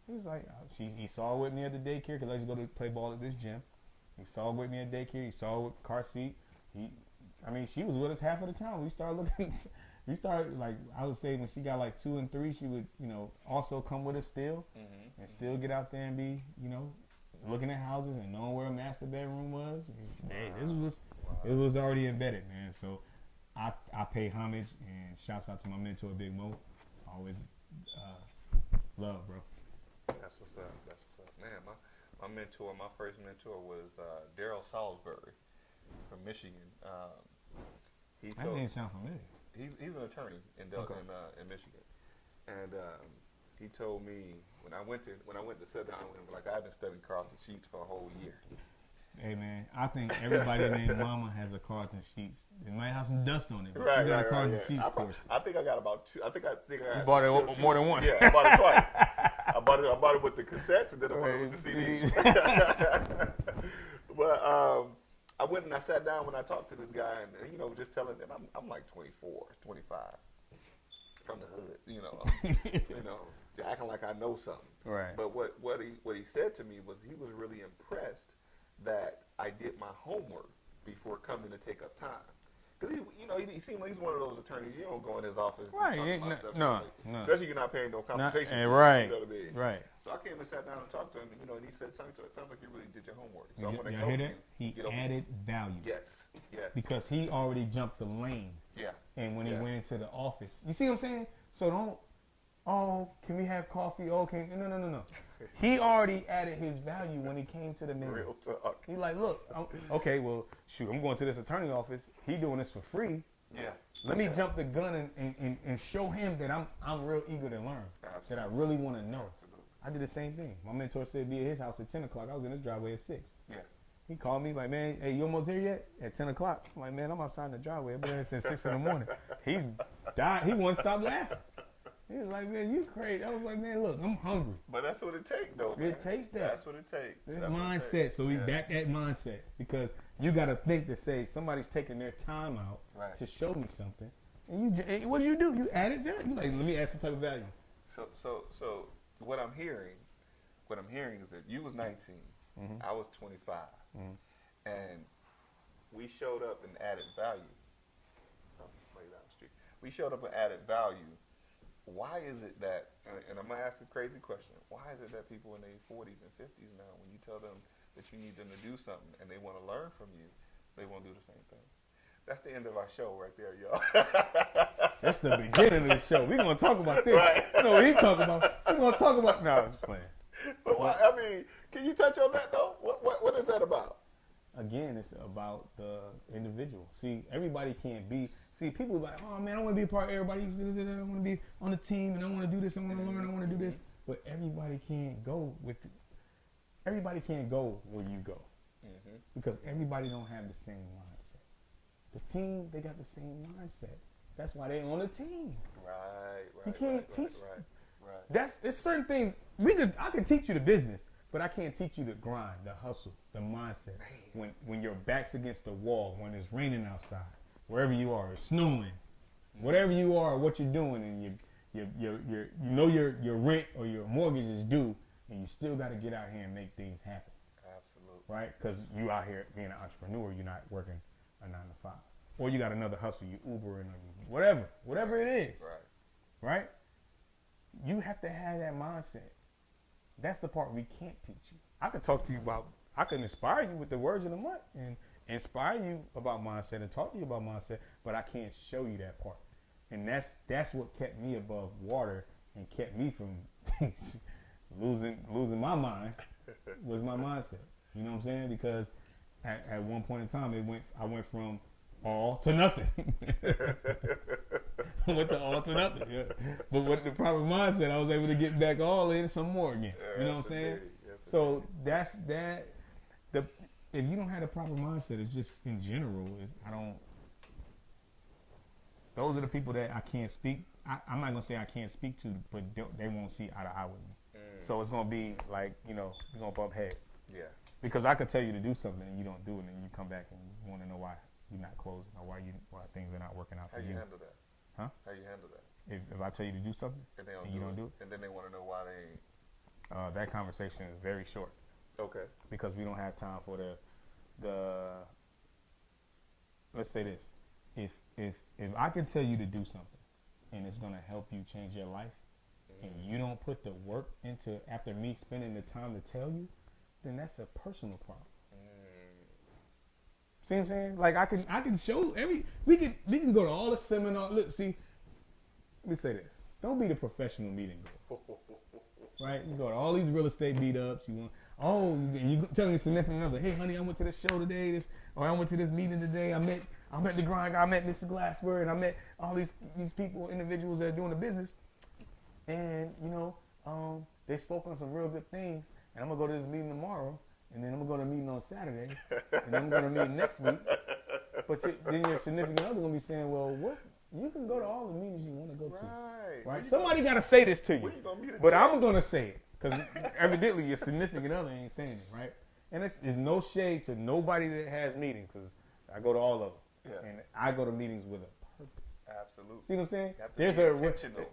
He was like, he saw her with me at the daycare because I used to go to play ball at this gym. He saw her with me at daycare. He saw her with the car seat. She was with us half of the time. We started like, I would say when she got like 2 and 3, she would, also come with us still and still get out there and be, looking at houses and knowing where a master bedroom was. It was already embedded, man. So I pay homage and shouts out to my mentor, Big Mo. Always love, bro. That's what's up. Man, my mentor, my first mentor was Daryl Salisbury from Michigan. That name sound familiar. He's an attorney in Michigan, and he told me when I went to sit down with him, like I've been studying Carlton Sheets for a whole year. Hey man, I think everybody named Mama has a Carlton Sheets. It might have some dust on it. But Right, you got right, a Carlton right. Sheets course. I think I got about 2. I think I You bought it more than one. Yeah, I bought it twice. I bought it with the cassettes and then I bought it with the CDs. But I went and I sat down when I talked to this guy and just telling him I'm like 24, 25 from the hood, acting like I know something. Right. But what he said to me was he was really impressed that I did my homework before coming to take up time. Because he seemed like he's one of those attorneys. You don't go in his office. Right. No. Especially you're not paying no consultation fee. Right. You know what I mean? Right. So I came and sat down and talked to him, and he said something to it. It sounds like you really did your homework. So I'm going to help you. He added value. Yes. Because he already jumped the lane. Yeah. And when he went into the office, you see what I'm saying? So can we have coffee? No. He already added his value when he came to the meeting. Real talk. He's like, look, okay, well, shoot, I'm going to this attorney office. He doing this for free. Yeah. Let me jump the gun and show him that I'm real eager to learn. Absolutely. That I really want to know. Absolutely. I did the same thing. My mentor said be at his house at 10 o'clock. I was in his driveway at 6. Yeah. He called me like, man, hey, you almost here yet? At 10 o'clock. I'm like, man, I'm outside in the driveway. I've been here since 6 in the morning. He died. He wouldn't stop laughing. He was like, man, you crazy. I was like, man, look, I'm hungry. But that's what it takes, though, man. It takes that. That's what it takes. It's mindset. So we back that mindset. Because you got to think to say somebody's taking their time out to show me something. And what do? You added value. You like, let me add some type of value. So what I'm hearing is that you was 19. Mm-hmm. I was 25. Mm-hmm. And we showed up and added value. We showed up and added value. Why is it that, and I'm going to ask a crazy question, why is it that people in their 40s and 50s now, when you tell them that you need them to do something and they want to learn from you, they won't do the same thing? That's the end of our show right there, y'all. That's the beginning of the show. We're going to talk about this. Right. You know what he's talking about. We're going to talk about, no, I was playing. But can you touch on that, though? What is that about? Again, it's about the individual. See, everybody can't be. See, people are like, oh man, I want to be a part of everybody. I want to be on the team, and I want to do this. I want to learn. I want to do this. But everybody can't go everybody can't go where you go, because everybody don't have the same mindset. The team, they got the same mindset. That's why they're on the team. Right. You can't teach. Right. It's certain things. I can teach you the business. But I can't teach you the grind, the hustle, the mindset. When your back's against the wall, when it's raining outside, wherever you are, it's snowing, whatever you are, what you're doing, and your rent or your mortgage is due, and you still got to get out here and make things happen. Absolutely. Right? Because you out here being an entrepreneur, you're not working a 9 to 5, or you got another hustle, you Ubering or you whatever it is. Right? You have to have that mindset. That's the part we can't teach you. I can talk to you about, I can inspire you with the words of the month and inspire you about mindset and talk to you about mindset, but I can't show you that part. And that's what kept me above water and kept me from losing my mind was my mindset. You know what I'm saying? Because at one point in time, I went from all to nothing. I went to all to nothing. Yeah. But with the proper mindset, I was able to get back all in some more again. You know what I'm saying? Yes, so that's that. If you don't have the proper mindset, it's just in general. Those are the people that I can't speak. I'm not gonna say I can't speak to, but they won't see eye to eye with me. So it's gonna be like, you know, you're gonna bump heads. Yeah. Because I could tell you to do something and you don't do it, and you come back and you want to know why you're not closing or why things are not working out for you. How you handle that? Huh? How you handle that? If I tell you to do something and you don't do it, and then they want to know why they ain't. That conversation is very short. Okay. Because we don't have time for the. Let's say this: if I can tell you to do something, and it's gonna help you change your life, and you don't put the work into after me spending the time to tell you, then that's a personal problem. See what I'm saying? Like I can show we can go to all the seminars. Look, see, let me say this: don't be the professional meeting girl. Right? You go to all these real estate meetups. You telling your significant other, hey, honey, I went to this show today, or I went to this meeting today. I met the grind guy, I met Mr. Glassword, and I met all these people, individuals that are doing the business. And, they spoke on some real good things. And I'm going to go to this meeting tomorrow. And then I'm going to go to a meeting on Saturday. And then I'm going to meet next week. But then your significant other going to be saying, well, what? You can go to all the meetings you want to go to. Right? Somebody got to say this to you. But I'm going to say it. Because evidently your significant other ain't saying it, right? And there's no shade to nobody that has meetings. Because I go to all of them. Yeah. And I go to meetings with a purpose. Absolutely. See what I'm saying?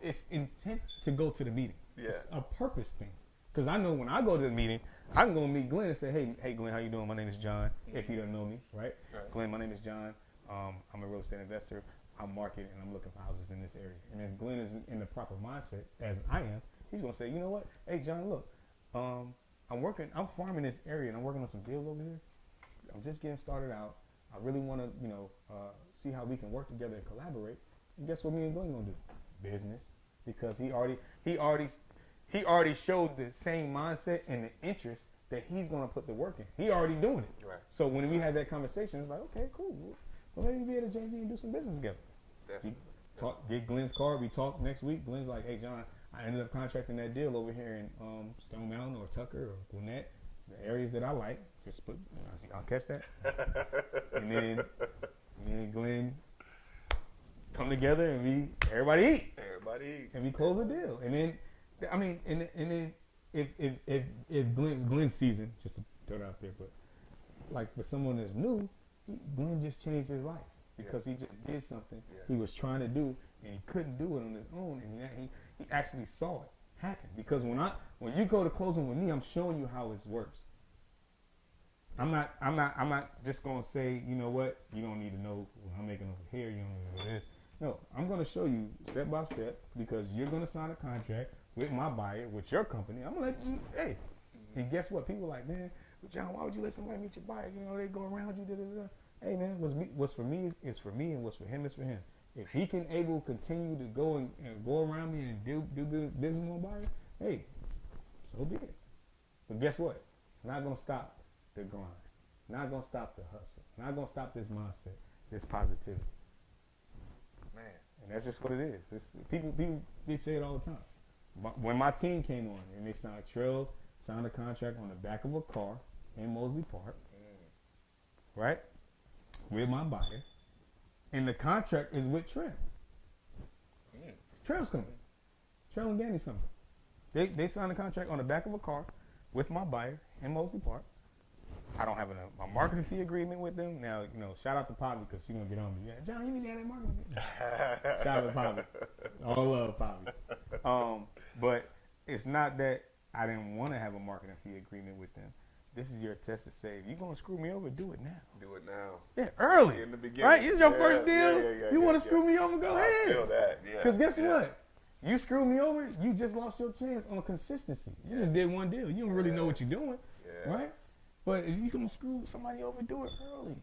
It's intent to go to the meeting. Yeah. It's a purpose thing. Because I know when I go to the meeting, I can go meet Glenn and say, hey Glenn, how you doing? My name is John. If you don't know me, right? Glenn, my name is John. I'm a real estate investor. I'm marketing and I'm looking for houses in this area. And if Glenn is in the proper mindset, as I am, he's gonna say, you know what? Hey John, look, I'm farming this area and I'm working on some deals over here. I'm just getting started out. I really want to, see how we can work together and collaborate. And guess what me and Glenn gonna do? Business, because he already showed the same mindset and the interest that he's gonna put the work in. He already doing it. Right. So when we had that conversation, it's like, okay, cool. Well, maybe we be at a JV and do some business together. Definitely. Get Glenn's card. We talk next week. Glenn's like, hey John, I ended up contracting that deal over here in Stone Mountain or Tucker or Gwinnett, the areas that I like. Just put, I'll catch that. And then me and Glenn come together and everybody eat. And we close the deal. And then, and then if Glenn's season, just to throw it out there, but like for someone that's new, Glenn just changed his life because he just did something he was trying to do and he couldn't do it on his own, and he actually saw it happen. Because when you go to closing with me, I'm showing you how it works. I'm not just gonna say, you know what, you don't need to know what I'm making over here, you don't need to know this. No, I'm gonna show you step by step, because you're gonna sign a contract with my buyer, with your company. I'm gonna let you, hey. And guess what? People are like, man, John, why would you let somebody meet your buyer? They go around you, Hey man, what's for me is for me, and what's for him is for him. If he can continue to go and go around me and do business with my buyer, hey, so be it. But guess what? It's not gonna stop the grind. Not gonna stop the hustle. Not gonna stop this mindset, this positivity. Man, and that's just what it is. People they say it all the time. When my team came on and they signed a contract on the back of a car in Mosley Park, right, with my buyer, and the contract is with Trail. Trail's company. Trail and Danny's company. They signed a contract on the back of a car with my buyer in Mosley Park. I don't have a marketing fee agreement with them. Now, shout out to Poppy, because she's going to get on me. Yeah, John, you need to have that marketing fee. Shout out to Poppy. All love, Poppy. But it's not that I didn't want to have a marketing fee agreement with them. This is your test to say, if you're going to screw me over, do it now. Do it now. Yeah, early. In the beginning. Right? This is your first deal. You want to screw me over? Go ahead. I feel that. Yeah. Because guess what? You screw me over, you just lost your chance on consistency. You just did one deal. You don't really know what you're doing. Right? But if you're going to screw somebody over, do it early.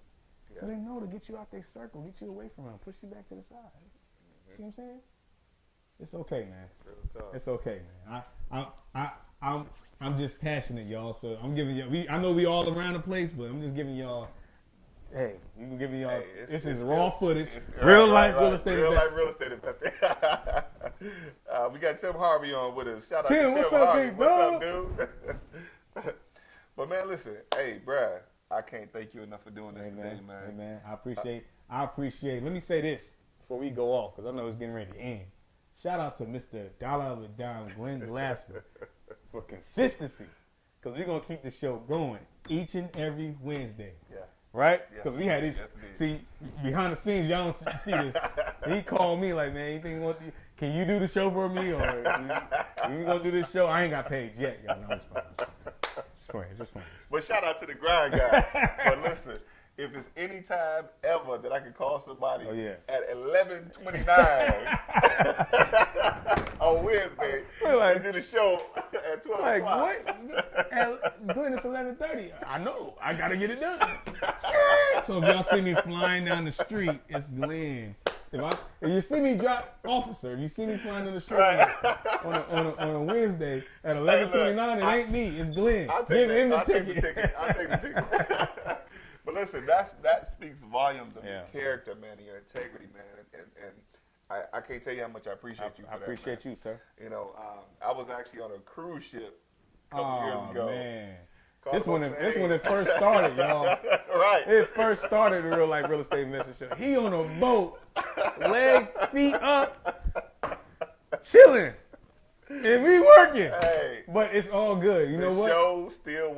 So they know to get you out their circle, get you away from them, push you back to the side. See what I'm saying? It's okay, man. It's okay, man. I'm just passionate, y'all. So I'm giving y'all. I know we all around the place, but I'm just giving y'all. Hey, I'm giving y'all. This is raw footage. Real life real estate investing. We got Tim Harvey on with us. Shout out Tim, to Tim Harvey. What's up, dude? But man, listen, hey, bruh, I can't thank you enough for doing this today, man. Hey, man, I appreciate. Let me say this before we go off, because I know it's getting ready to end. Shout out to Mr. Dollar of a Dime, Glenn Glassman, for consistency, because we're gonna keep the show going each and every Wednesday. Yeah. Right? Because we had these. See, behind the scenes, y'all don't see this. He called me like, man, can you do the show for me, or we gonna do this show? I ain't got paid yet, y'all. No, it's fine. Just fine. But shout out to the grind guy. But listen, if it's any time ever that I can call somebody at 11:29 on Wednesday and do the show at 12 o'clock. What? Glenn, it's 11:30. I know. I got to get it done. So if y'all see me flying down the street, it's Glenn. If you see me if you see me flying down the street on a Wednesday at 11:29, it ain't me. It's Glenn. I'll take the ticket. But listen, that speaks volumes of your character, man, and your integrity, man. And I can't tell you how much I appreciate you for that. I appreciate you, sir. You know, I was actually on a cruise ship a couple years ago. Man. This when it first started, y'all. Right. It first started the Real Life Real Estate Investor Show. He on a boat, legs, feet up, chilling. And we working. Hey. But it's all good. You know what? The show still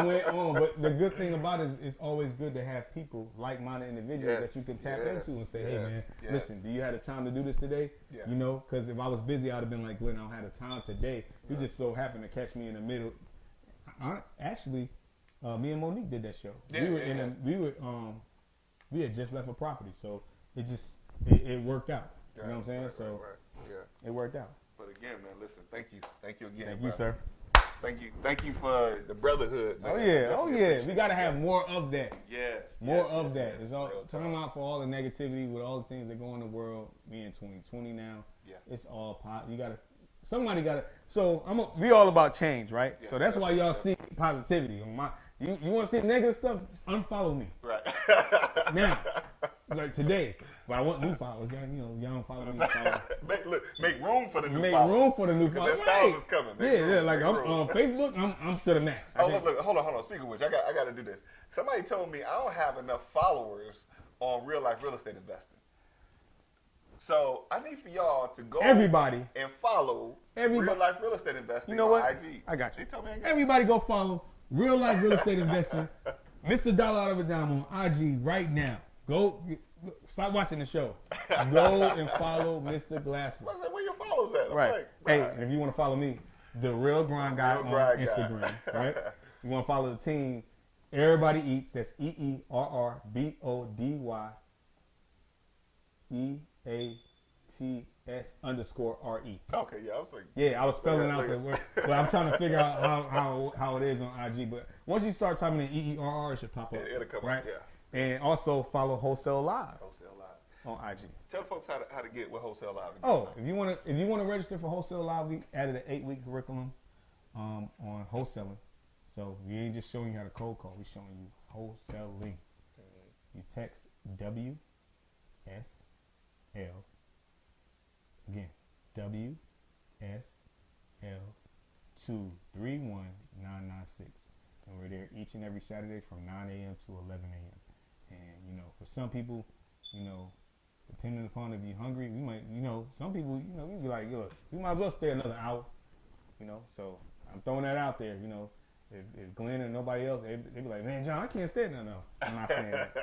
went on. But the good thing about it is it's always good to have people, like-minded individuals that you can tap into and say, hey, man, listen, do you have the time to do this today? Yeah. You know, because if I was busy, I'd have been like, Glenn, I don't have the time today. You just so happened to catch me in the middle. Me and Monique did that show. We had just left a property, so it worked out. You know what I'm saying? It worked out. But again, man, listen, thank you again. Thank you, sir. Thank you for the brotherhood, man. Oh yeah. We gotta have more of that. Yes. More of that. It's all time out for all the negativity with all the things that go in the world. We in 2020 now. Yeah. It's all somebody gotta. So we all about change, right? Yeah, so that's why y'all see positivity on my. You want to see negative stuff? Unfollow me. Right. Now, like today. But I want new followers. Y'all don't follow me. Make room for the new followers. Make room for the new followers. Because thousands coming. Like I'm on Facebook. I'm to the max. Look, hold on. Speaking of which, I got to do this. Somebody told me I don't have enough followers on Real Life Real Estate Investing. So I need for y'all to go and follow Real Life Real Estate Investing on IG. I got you. They told me Everybody go follow Real Life Real Estate Investing, Mr. Dollar Out of a Dime on IG right now. Go. Stop watching the show. Go and follow Mr. Glassman. Where your followers at? Right. Hey, and if you want to follow me, the Real Grind Guy on Instagram. Right. You want to follow the team. Everybody Eats. That's EERRBODYEATS_RE. Okay, yeah, I was like. Yeah, I was spelling out the word, but I'm trying to figure out how it is on IG. But once you start typing in EERR, it should pop up. It'll come right? up, yeah. And also follow Wholesale Live. Wholesale Live on IG. Tell folks how to get with Wholesale Live. If you want to register for Wholesale Live, we added an 8-week curriculum on wholesaling. So we ain't just showing you how to cold call. We showing you wholesaling. You text WSL again WSL to 31996, and we're there each and every Saturday from 9 a.m. to 11 a.m. And, for some people, depending upon if you're hungry, we might, some people, we be like, look, we might as well stay another hour, So I'm throwing that out there, If Glenn and nobody else, they be like, man, John, I can't stay another hour. I'm not saying that.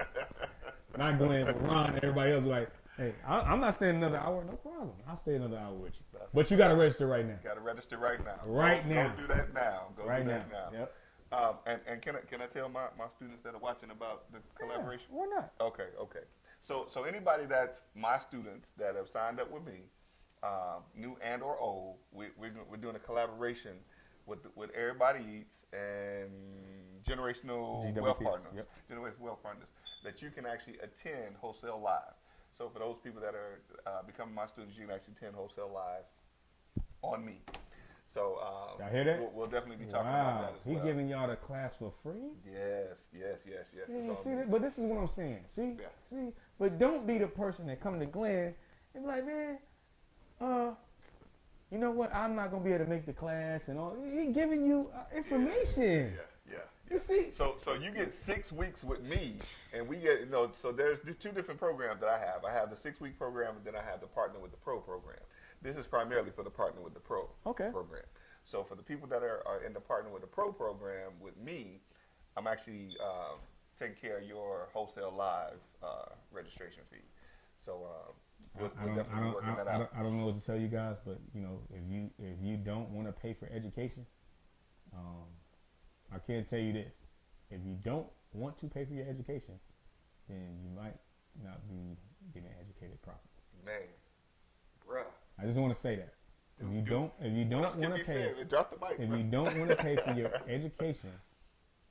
Not Glenn, but Ron and everybody else be like, hey, I'm not staying another hour, no problem. I'll stay another hour with you. But you got to register right now. Got to register right now. Now. Go do that now. Go right do that now. Yep. And can I tell my students that are watching about the collaboration? Why not? Okay. So anybody that's my students that have signed up with me, new and or old, we're doing a collaboration with Everybody Eats and Generational GWP. Wealth Partners. Yep. Generational Wealth Partners, that you can actually attend Wholesale Live. So for those people that are becoming my students, you can actually attend Wholesale Live on me. So y'all hear that? We'll definitely be talking about that as well. He giving y'all the class for free? Yes. Yeah, see that? But this is what I'm saying. See? But don't be the person that come to Glenn and be like, man, you know what? I'm not gonna be able to make the class and all. He giving you information. Yeah. You see? So you get 6 weeks with me, and we get So there's 2 different programs that I have. I have the 6-week program, and then I have the Partner with the Pro program. This is primarily for the Partner with the Pro program. So for the people that are in the Partner with the Pro program with me, I'm actually taking care of your Wholesale Live registration fee. So we'll definitely be working that out. I don't know what to tell you guys, but if you don't want to pay for education, I can tell you this: if you don't want to pay for your education, then you might not be getting educated properly. Man, bruh. I just want to say that. If you don't want to pay, drop the mic, if you don't want to pay for your education,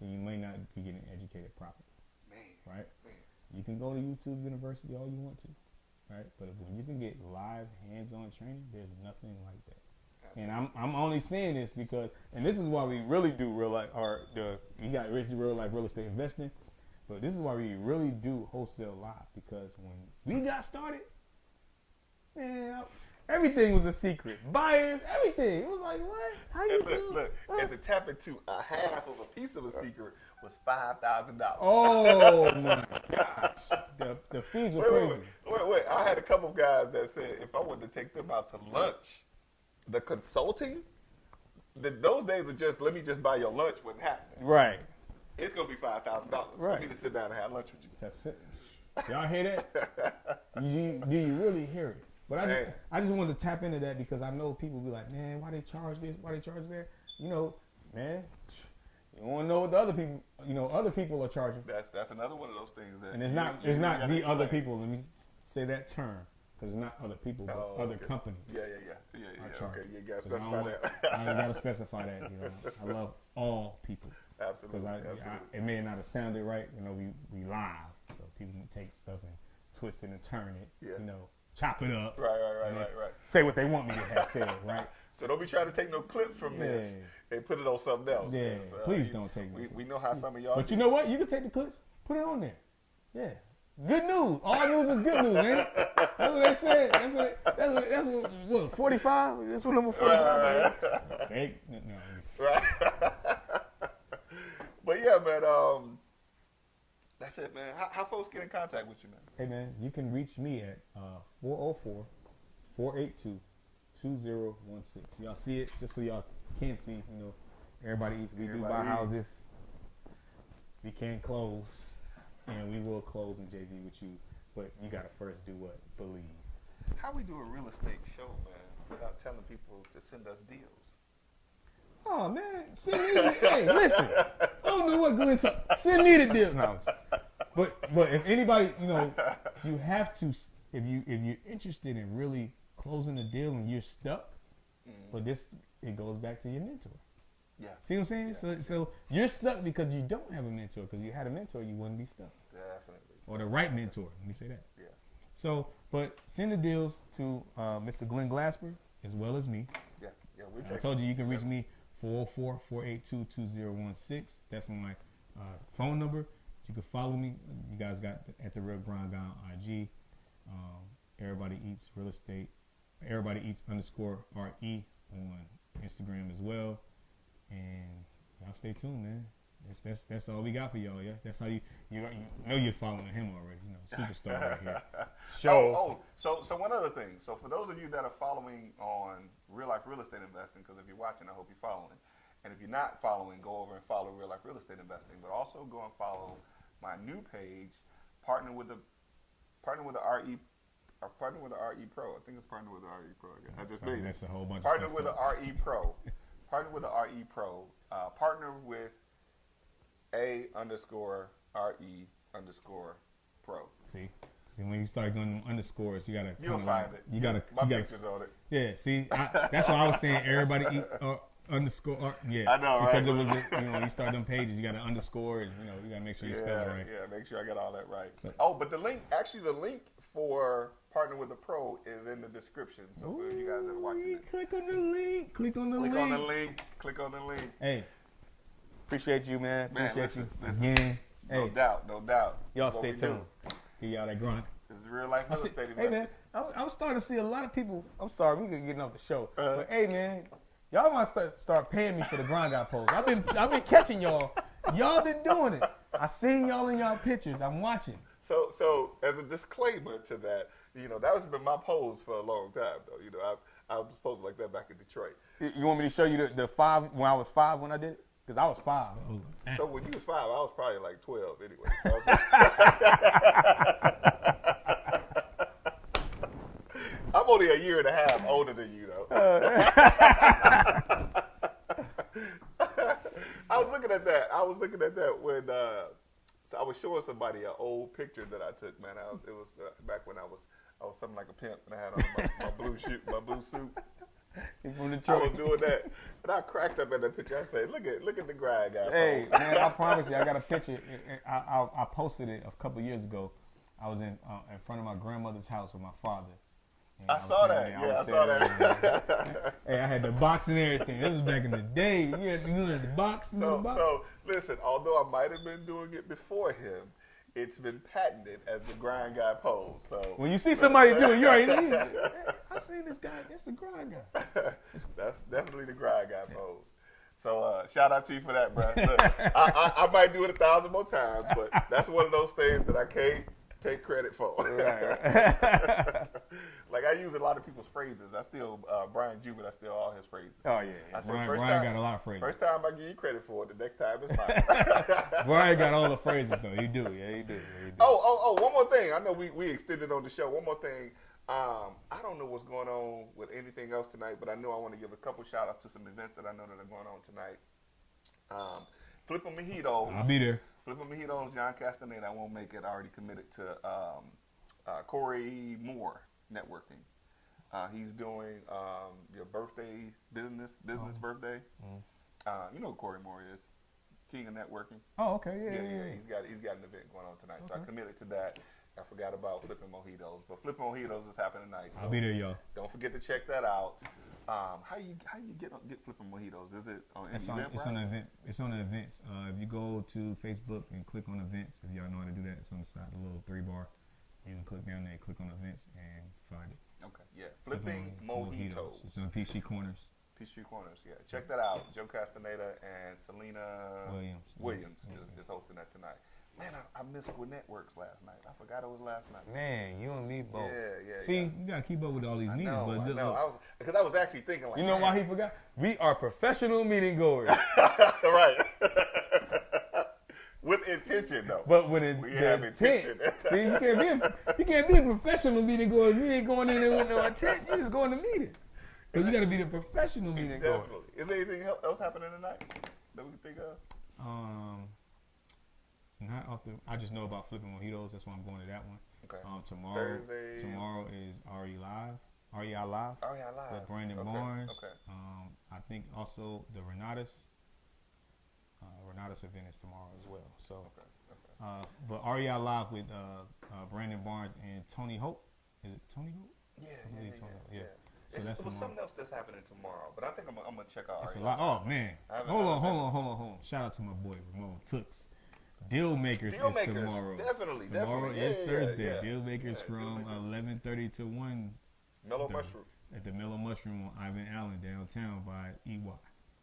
then you may not be getting educated properly. Man, right? Man. You can go to YouTube University all you want to, right? But when you can get live hands-on training, there's nothing like that. Absolutely. And I'm only saying this because, and this is why we really do real life, you got real life real estate investing, but this is why we really do Wholesale Live, because when we got started, man, everything was a secret. Buyers, everything. It was like, what? How you do? Look, and to tap into a half of a piece of a secret was $5,000. Oh my gosh. The fees were crazy. Wait. I had a couple of guys that said if I wanted to take them out to lunch, the consulting, those days of just let me just buy your lunch wasn't happening. Right. It's gonna be $5,000 for me to sit down and have lunch with you. That's it. Y'all hear that? Do you really hear it? But I just wanted to tap into that because I know people be like, man, why they charge this? Why they charge that? Man, you want to know what the other people are charging. That's another one of those things. That and it's not the other people. Let me say that term because it's not other people, but other companies. Yeah. Okay, you gotta specify that. I gotta specify that. I love all people. Absolutely. Because it may not have sounded right. We live, so people can take stuff and twist it and turn it. Yeah. Chop it up. Right. Say what they want me to have said, right? So don't be trying to take no clips from this and put it on something else. Yeah, please don't take it. We know how some of y'all. But you know what? You can take the clips, put it on there. Yeah. Good news. All news is good news, ain't it? That's what they said. That's what 45? That's what number 45 is. Fake? No. Right. But yeah, man. That's it, man. How folks get in contact with you, man? Hey, man, you can reach me at 404-482-2016. Y'all see it? Just so y'all can see, everybody eats. We do buy houses. We can close, and we will close in JV with you. But you got to first do what? Believe. How we do a real estate show, man, without telling people to send us deals? Oh, man. Send me hey, listen. I don't know what going to. Send me the deal. No. But if anybody, you have to, if you're interested in really closing the deal and you're stuck, but it goes back to your mentor. Yeah. See what I'm saying? Yeah. So you're stuck because you don't have a mentor. Because you had a mentor, you wouldn't be stuck. Definitely. Or the right mentor. Let me say that. Yeah. So, but send the deals to Mr. Glenn Glasper as well as me. Yeah. I told you can reach me 404-482-2016. That's my phone number. You can follow me. You guys got at the Real Grind Guy on IG. Everybody Eats Real Estate. Everybody Eats _RE on Instagram as well. And y'all stay tuned, man. That's all we got for y'all. Yeah, that's how you know you're following him already. Superstar right here. So one other thing. So for those of you that are following on Real Life Real Estate Investing, because if you're watching, I hope you're following. And if you're not following, go over and follow Real Life Real Estate Investing. But also go and follow my new page, partner with the RE. Partner with the RE Pro. I think it's partner with the RE Pro. I just made it. That's a whole bunch. Partner with the RE Pro. Partner with the RE Pro. Partner with A_RE_Pro. See, when you start going underscores, you gotta. You'll find it. You gotta. My pictures on it. Yeah. See, that's what I was saying. Everybody eat. underscore. Yeah, I know, right? Because it was, when you start them pages, you got to underscore, and you got to make sure you spell it right. Yeah, make sure I got all that right. But the link for Partner with a Pro is in the description. So for you guys that are watching this, click on the link. Click on the link. Hey, appreciate you, man. Listen. Again. No doubt. Y'all stay tuned. He y'all that grunt. This is real life real estate investing. Hey, man, I'm starting to see a lot of people. I'm sorry, we getting off the show. But hey, man, y'all want to start paying me for the grind out post. I've been catching y'all. Y'all been doing it. I seen y'all in y'all pictures. I'm watching. So as a disclaimer to that, that has been my pose for a long time, though. I was posing like that back in Detroit. You want me to show you the 5 when I was 5 when I did it? Because I was 5. So when you was 5, I was probably like 12 anyway. So I'm only a year and a half older than you, though. I was looking at that when so I was showing somebody an old picture that I took, man. It was back when I was something like a pimp, and I had on my blue suit. From Detroit. I was doing that, and I cracked up at that picture. I said, "Look at the grind guy." Hey, man, I promise you, I got a picture. I posted it a couple years ago. I was in front of my grandmother's house with my father. I saw that. I saw that. Hey, I had the box and everything. This was back in the day. You had the box. So listen, although I might have been doing it before him, it's been patented as the grind guy pose. So when you see somebody do it, you already know. I seen this guy. That's the grind guy. That's definitely the grind guy pose. So shout out to you for that, bro. Look, I might do it 1,000 more times, but that's one of those things that I can't take credit for. Right. Like I use a lot of people's phrases. I still Brian Jubin. I steal all his phrases. Oh yeah. I said, Brian got a lot of phrases. First time I give you credit for it, the next time it's mine. Brian got all the phrases though. He do. Yeah, he do. Oh, one more thing. I know we extended on the show. One more thing. I don't know what's going on with anything else tonight, but I know I want to give a couple shout outs to some events that I know that are going on tonight. Flippin' Mojitos. I'll be there. Flippin' Mojitos, John Castaneda. I won't make it. I already committed to Corey Moore Networking. He's doing your birthday business birthday. Mm-hmm. You know who Corey Moore is, King of Networking. Oh, okay, yeah. He's got an event going on tonight, so I committed to that. I forgot about Flippin' Mojitos, but Flippin' Mojitos is happening tonight. So I'll be there, y'all. Don't forget to check that out. How you get Flippin' Mojitos? Is it on Eventbrite? It's on the events. If you go to Facebook and click on events, if y'all know how to do that, it's on the side, the little 3-bar. You can click down there, click on events, and find it. Okay, yeah. Flipping Mojitos. It's on Peachtree Corners. Peachtree Corners, yeah. Check that out. Joe Castaneda and Selena Williams is hosting that tonight. Man, I missed Gwinnett Works last night. I forgot it was last night. Man, you and me both. Yeah. See, you gotta keep up with all these meetings. I know. Because I was actually thinking like, you know why he forgot? We are professional meeting goers. Right. With intention, though. But when we have intention. See, you can't be a professional meeting goer. You ain't going in there with no intent. You just going to meetings. Because you got to be the professional meeting goer. Definitely. Is there anything else happening tonight that we can think of? Not often. I just know about Flipping Mojitos. That's why I'm going to that one. Okay. Thursday. Tomorrow is REI Live. With Brandon Barnes. Okay. I think also the Renatus event is tomorrow as well. So, but REI Live with Brandon Barnes and Tony Hope. Is it Tony Hope? Yeah. So that's something else that's happening tomorrow, but I think I'm gonna check out. That's a lot. Oh man, hold on. Shout out to my boy Ramon Tooks. Deal Makers is tomorrow. Definitely. Tomorrow is Thursday. Yeah. Deal Makers from 11:30 to 1. Mellow Mushroom. At the Mellow Mushroom on Ivan Allen downtown by EY.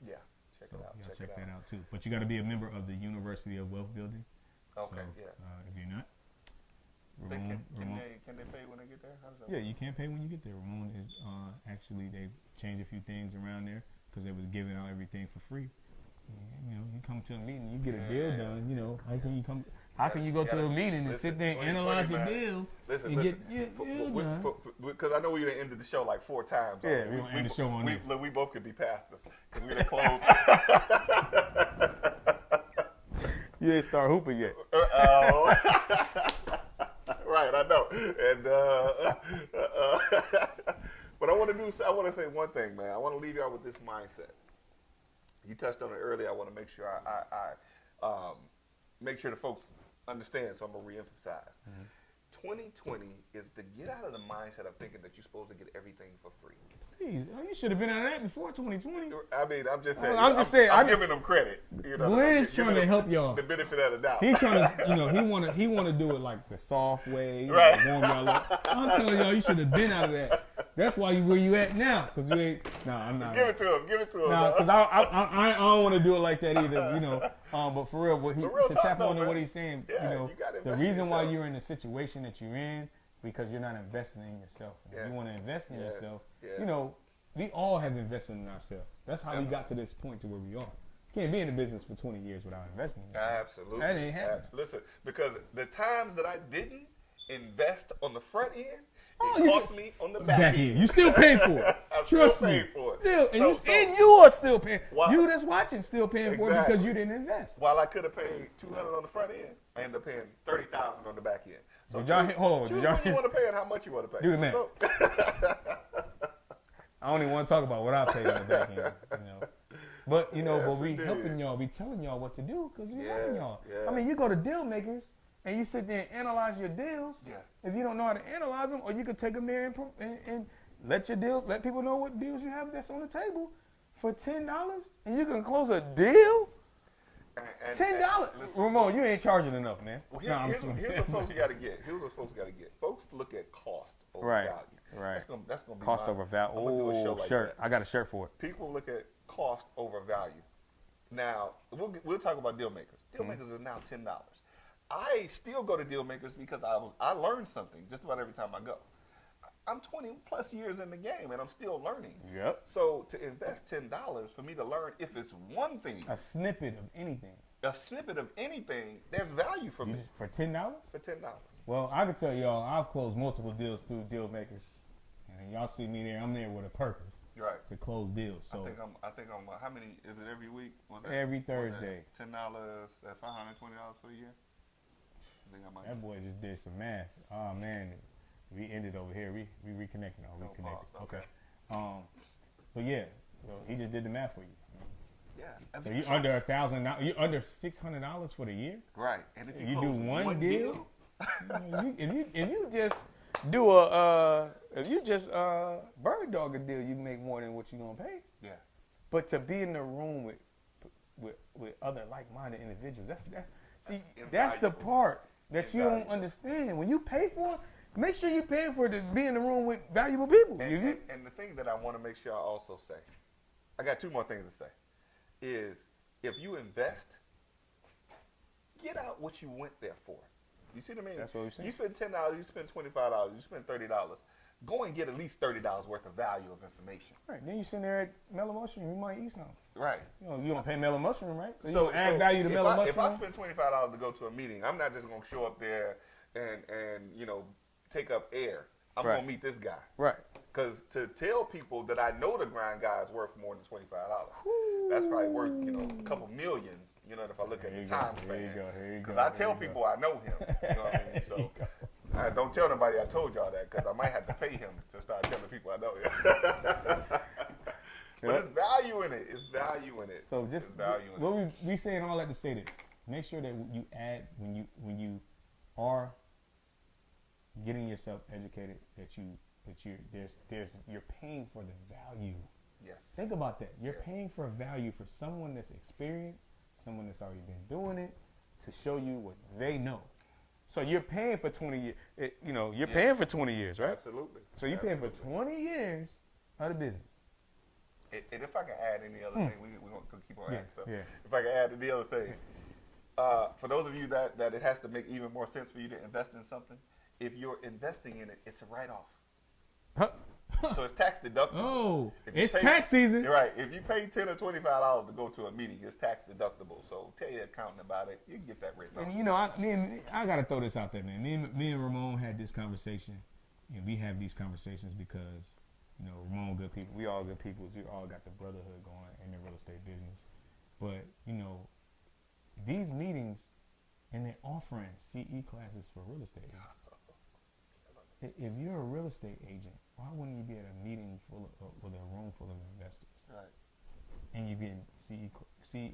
Yeah. Check it out. Check that out too. But you got to be a member of the University of Wealth Building. Okay. So, if you're not, Ramon, can they pay when they get there? How does that work? You can pay when you get there. Ramon is actually they changed a few things around there because they was giving out everything for free. You know, you come to a meeting, you get a deal done. You know, how can you go to a meeting and sit there and analyze your deal and get your deal done? Because I know we done ended the show like 4 times. Yeah, we end the show on this. Look, we both could be pastors because we done closed. You ain't start hooping yet. Right, I know. And but I want to say one thing, man. I want to leave y'all with this mindset. You touched on it earlier. I want to make sure I make sure the folks understand, so I'm going to reemphasize. 2020 is to get out of the mindset of thinking that you're supposed to get everything for free. Jeez, you should have been out of that before 2020. I mean, I'm just saying. I'm giving them credit. Glenn's trying to help y'all. The benefit of the doubt. He trying to, he want to do it like the soft way. Right. Warm y'all up. I'm telling y'all, you should have been out of that. That's why where you at now. Cause you ain't. Nah, I'm not. Give it to him. Give it to him. Nah, cause I don't want to do it like that either. But for real, to tap on to what he's saying, the reason why you're in the situation that you're in, because you're not investing in yourself. If you want to invest in yourself, we all have invested in ourselves. That's how we got to this point to where we are. You can't be in the business for 20 years without investing in yourself. Absolutely. That ain't happening. Listen, because the times that I didn't invest on the front end, it cost me on the back end. You still pay for it. Trust me. For it. Still, and you are still paying. You that's watching still paying for it because you didn't invest. While I could have paid $200 on the front end, I ended up paying $30,000 on the back end. So hold on. Choose what you want to pay and how much you want to pay. Do the math. I don't even want to talk about what I paid on the back end. But but we helping y'all. We telling y'all what to do because we helping y'all. Yes. I mean, you go to deal makers and you sit there and analyze your deals. Yeah. If you don't know how to analyze them, or you could take them there and let people know what deals you have that's on the table for $10, and you can close a deal. $10, Ramon, you ain't charging enough, man. Well, here's what folks got to get. Folks look at cost over value. Right. That's gonna be cost over value. Oh, shirt. I got a shirt for it. People look at cost over value. Now we'll talk about deal makers. Deal makers is now $10. I still go to deal makers because I learned something just about every time I go. I'm 20 plus years in the game and I'm still learning. Yep. So to invest $10 for me to learn, if it's one thing, a snippet of anything, there's value for me. For $10? For $10. Well, I can tell y'all, I've closed multiple deals through deal makers, and y'all see me there. I'm there with a purpose. Right. To close deals. So I think I'm. How many is it every week? Every Thursday. $10 at $520 for the year. That boy just did some math. Oh man, we ended over here. We reconnected. No, reconnected. Okay. But yeah, so he just did the math for you. Yeah. So you under $1,000. You under $600 for the year. Right. And if you do one deal, if you just do a bird dog a deal, you make more than what you gonna pay. Yeah. But to be in the room with other like-minded individuals, that's the part that you don't understand. When you pay for it, make sure you pay for it to be in the room with valuable people. And the thing that I want to make sure I also say, I got two more things to say, is if you invest, get out what you went there for. You see what I mean? That's what we're saying. You spend $10, you spend $25, you spend $30. Go and get at least $30 worth of value of information. Right. Then you sitting there at Mellow Mushroom, you might eat something. Right. You don't pay Mellow Mushroom, right? So you add value to Mellow Mushroom. If I spend $25 to go to a meeting, I'm not just going to show up there and take up air. I'm going to meet this guy. Right. Because to tell people that I know the grind guy is worth more than $25, that's probably worth a couple million. If I look at the time span. Because I tell people I know him. You know what I mean? So I don't tell nobody I told y'all that because I might have to pay him to start telling people I know him. But it's value in it. So we saying all that to say this. Make sure that you add when you are getting yourself educated that you're paying for the value. Yes. Think about that. You're paying for value for someone that's experienced, someone that's already been doing it, to show you what they know. So you're paying for 20 years. You're paying for 20 years, right? Absolutely. So you're paying for 20 years of the business. And if I can add any other thing, we're going to keep on adding stuff. Yeah. If I can add any other thing, for those of you that it has to make even more sense for you to invest in something, if you're investing in it, it's a write-off. Huh? So it's tax deductible. Oh, it's tax season. Right. If you pay $10 or $25 to go to a meeting, it's tax deductible. So tell your accountant about it. You can get that written off. And I got to throw this out there, man. Me and Ramon had this conversation. We have these conversations because, Ramon good people. We all good people. We all got the brotherhood going in the real estate business. But, these meetings, and they're offering CE classes for real estate agents. If you're a real estate agent, why wouldn't you be at a meeting with a room full of investors? Right. and you're getting CE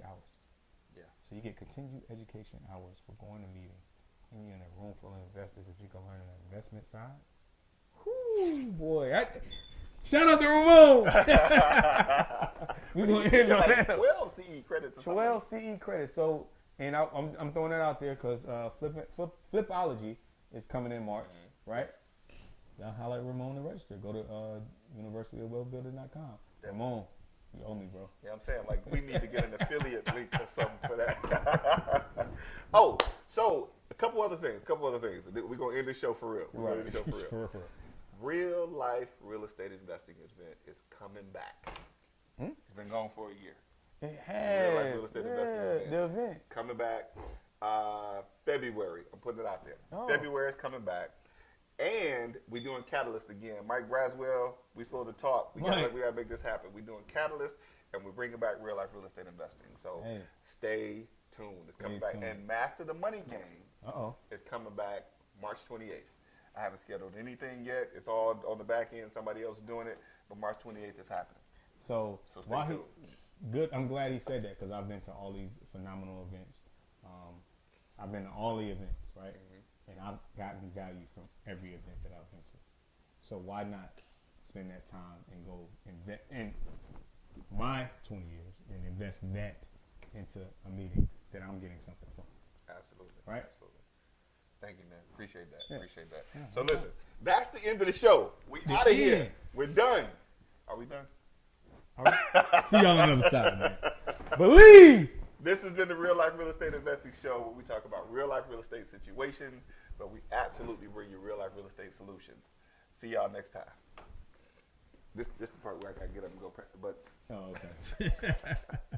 hours. Yeah. So you get continued education hours for going to meetings, and you're in a room full of investors that you can learn an investment side. Whoo, boy. Shout out to Ramon. We're going to end on that. 12 CE credits or 12 CE credits. So, and I'm throwing that out there because Flipology is coming in March, right? Y'all highlight Ramon and register. Go to universityofwealthbuilder.com. Ramon, you owe me, bro. Yeah, I'm saying, like, we need to get an affiliate link or something for that. Oh, so a couple other things. We're going to end the show for real. We're going to end the show for real. For real. Real life real estate investing event is coming back. It's been gone for a year. It has. Real life real estate investing event. The event. It's coming back February. I'm putting it out there. Oh. February is coming back. And we're doing Catalyst again. Mike Braswell, we're supposed to talk. We got to make this happen. We're doing Catalyst, and we're bringing back real life real estate investing. So stay tuned. It's coming back. And Master the Money Game is coming back March 28th. I haven't scheduled anything yet. It's all on the back end. Somebody else is doing it. But March 28th is happening. So stay tuned. Good. I'm glad he said that because I've been to all these phenomenal events. I've been to all the events, right? And I've gotten value from every event that I've been to. So why not spend that time and go invest in my 20 years and invest that into a meeting that I'm getting something from? Absolutely. Right? Absolutely. Thank you, man. Appreciate that. Yeah. Appreciate that. Yeah. So listen, that's the end of the show. We out of here. We're done. Are we done? All right. See y'all on the other side, man. Believe! This has been the Real Life Real Estate Investing Show where we talk about real life real estate situations, but we absolutely bring you real life real estate solutions. See y'all next time. This the part where I gotta get up and go press the buttons. Oh, okay.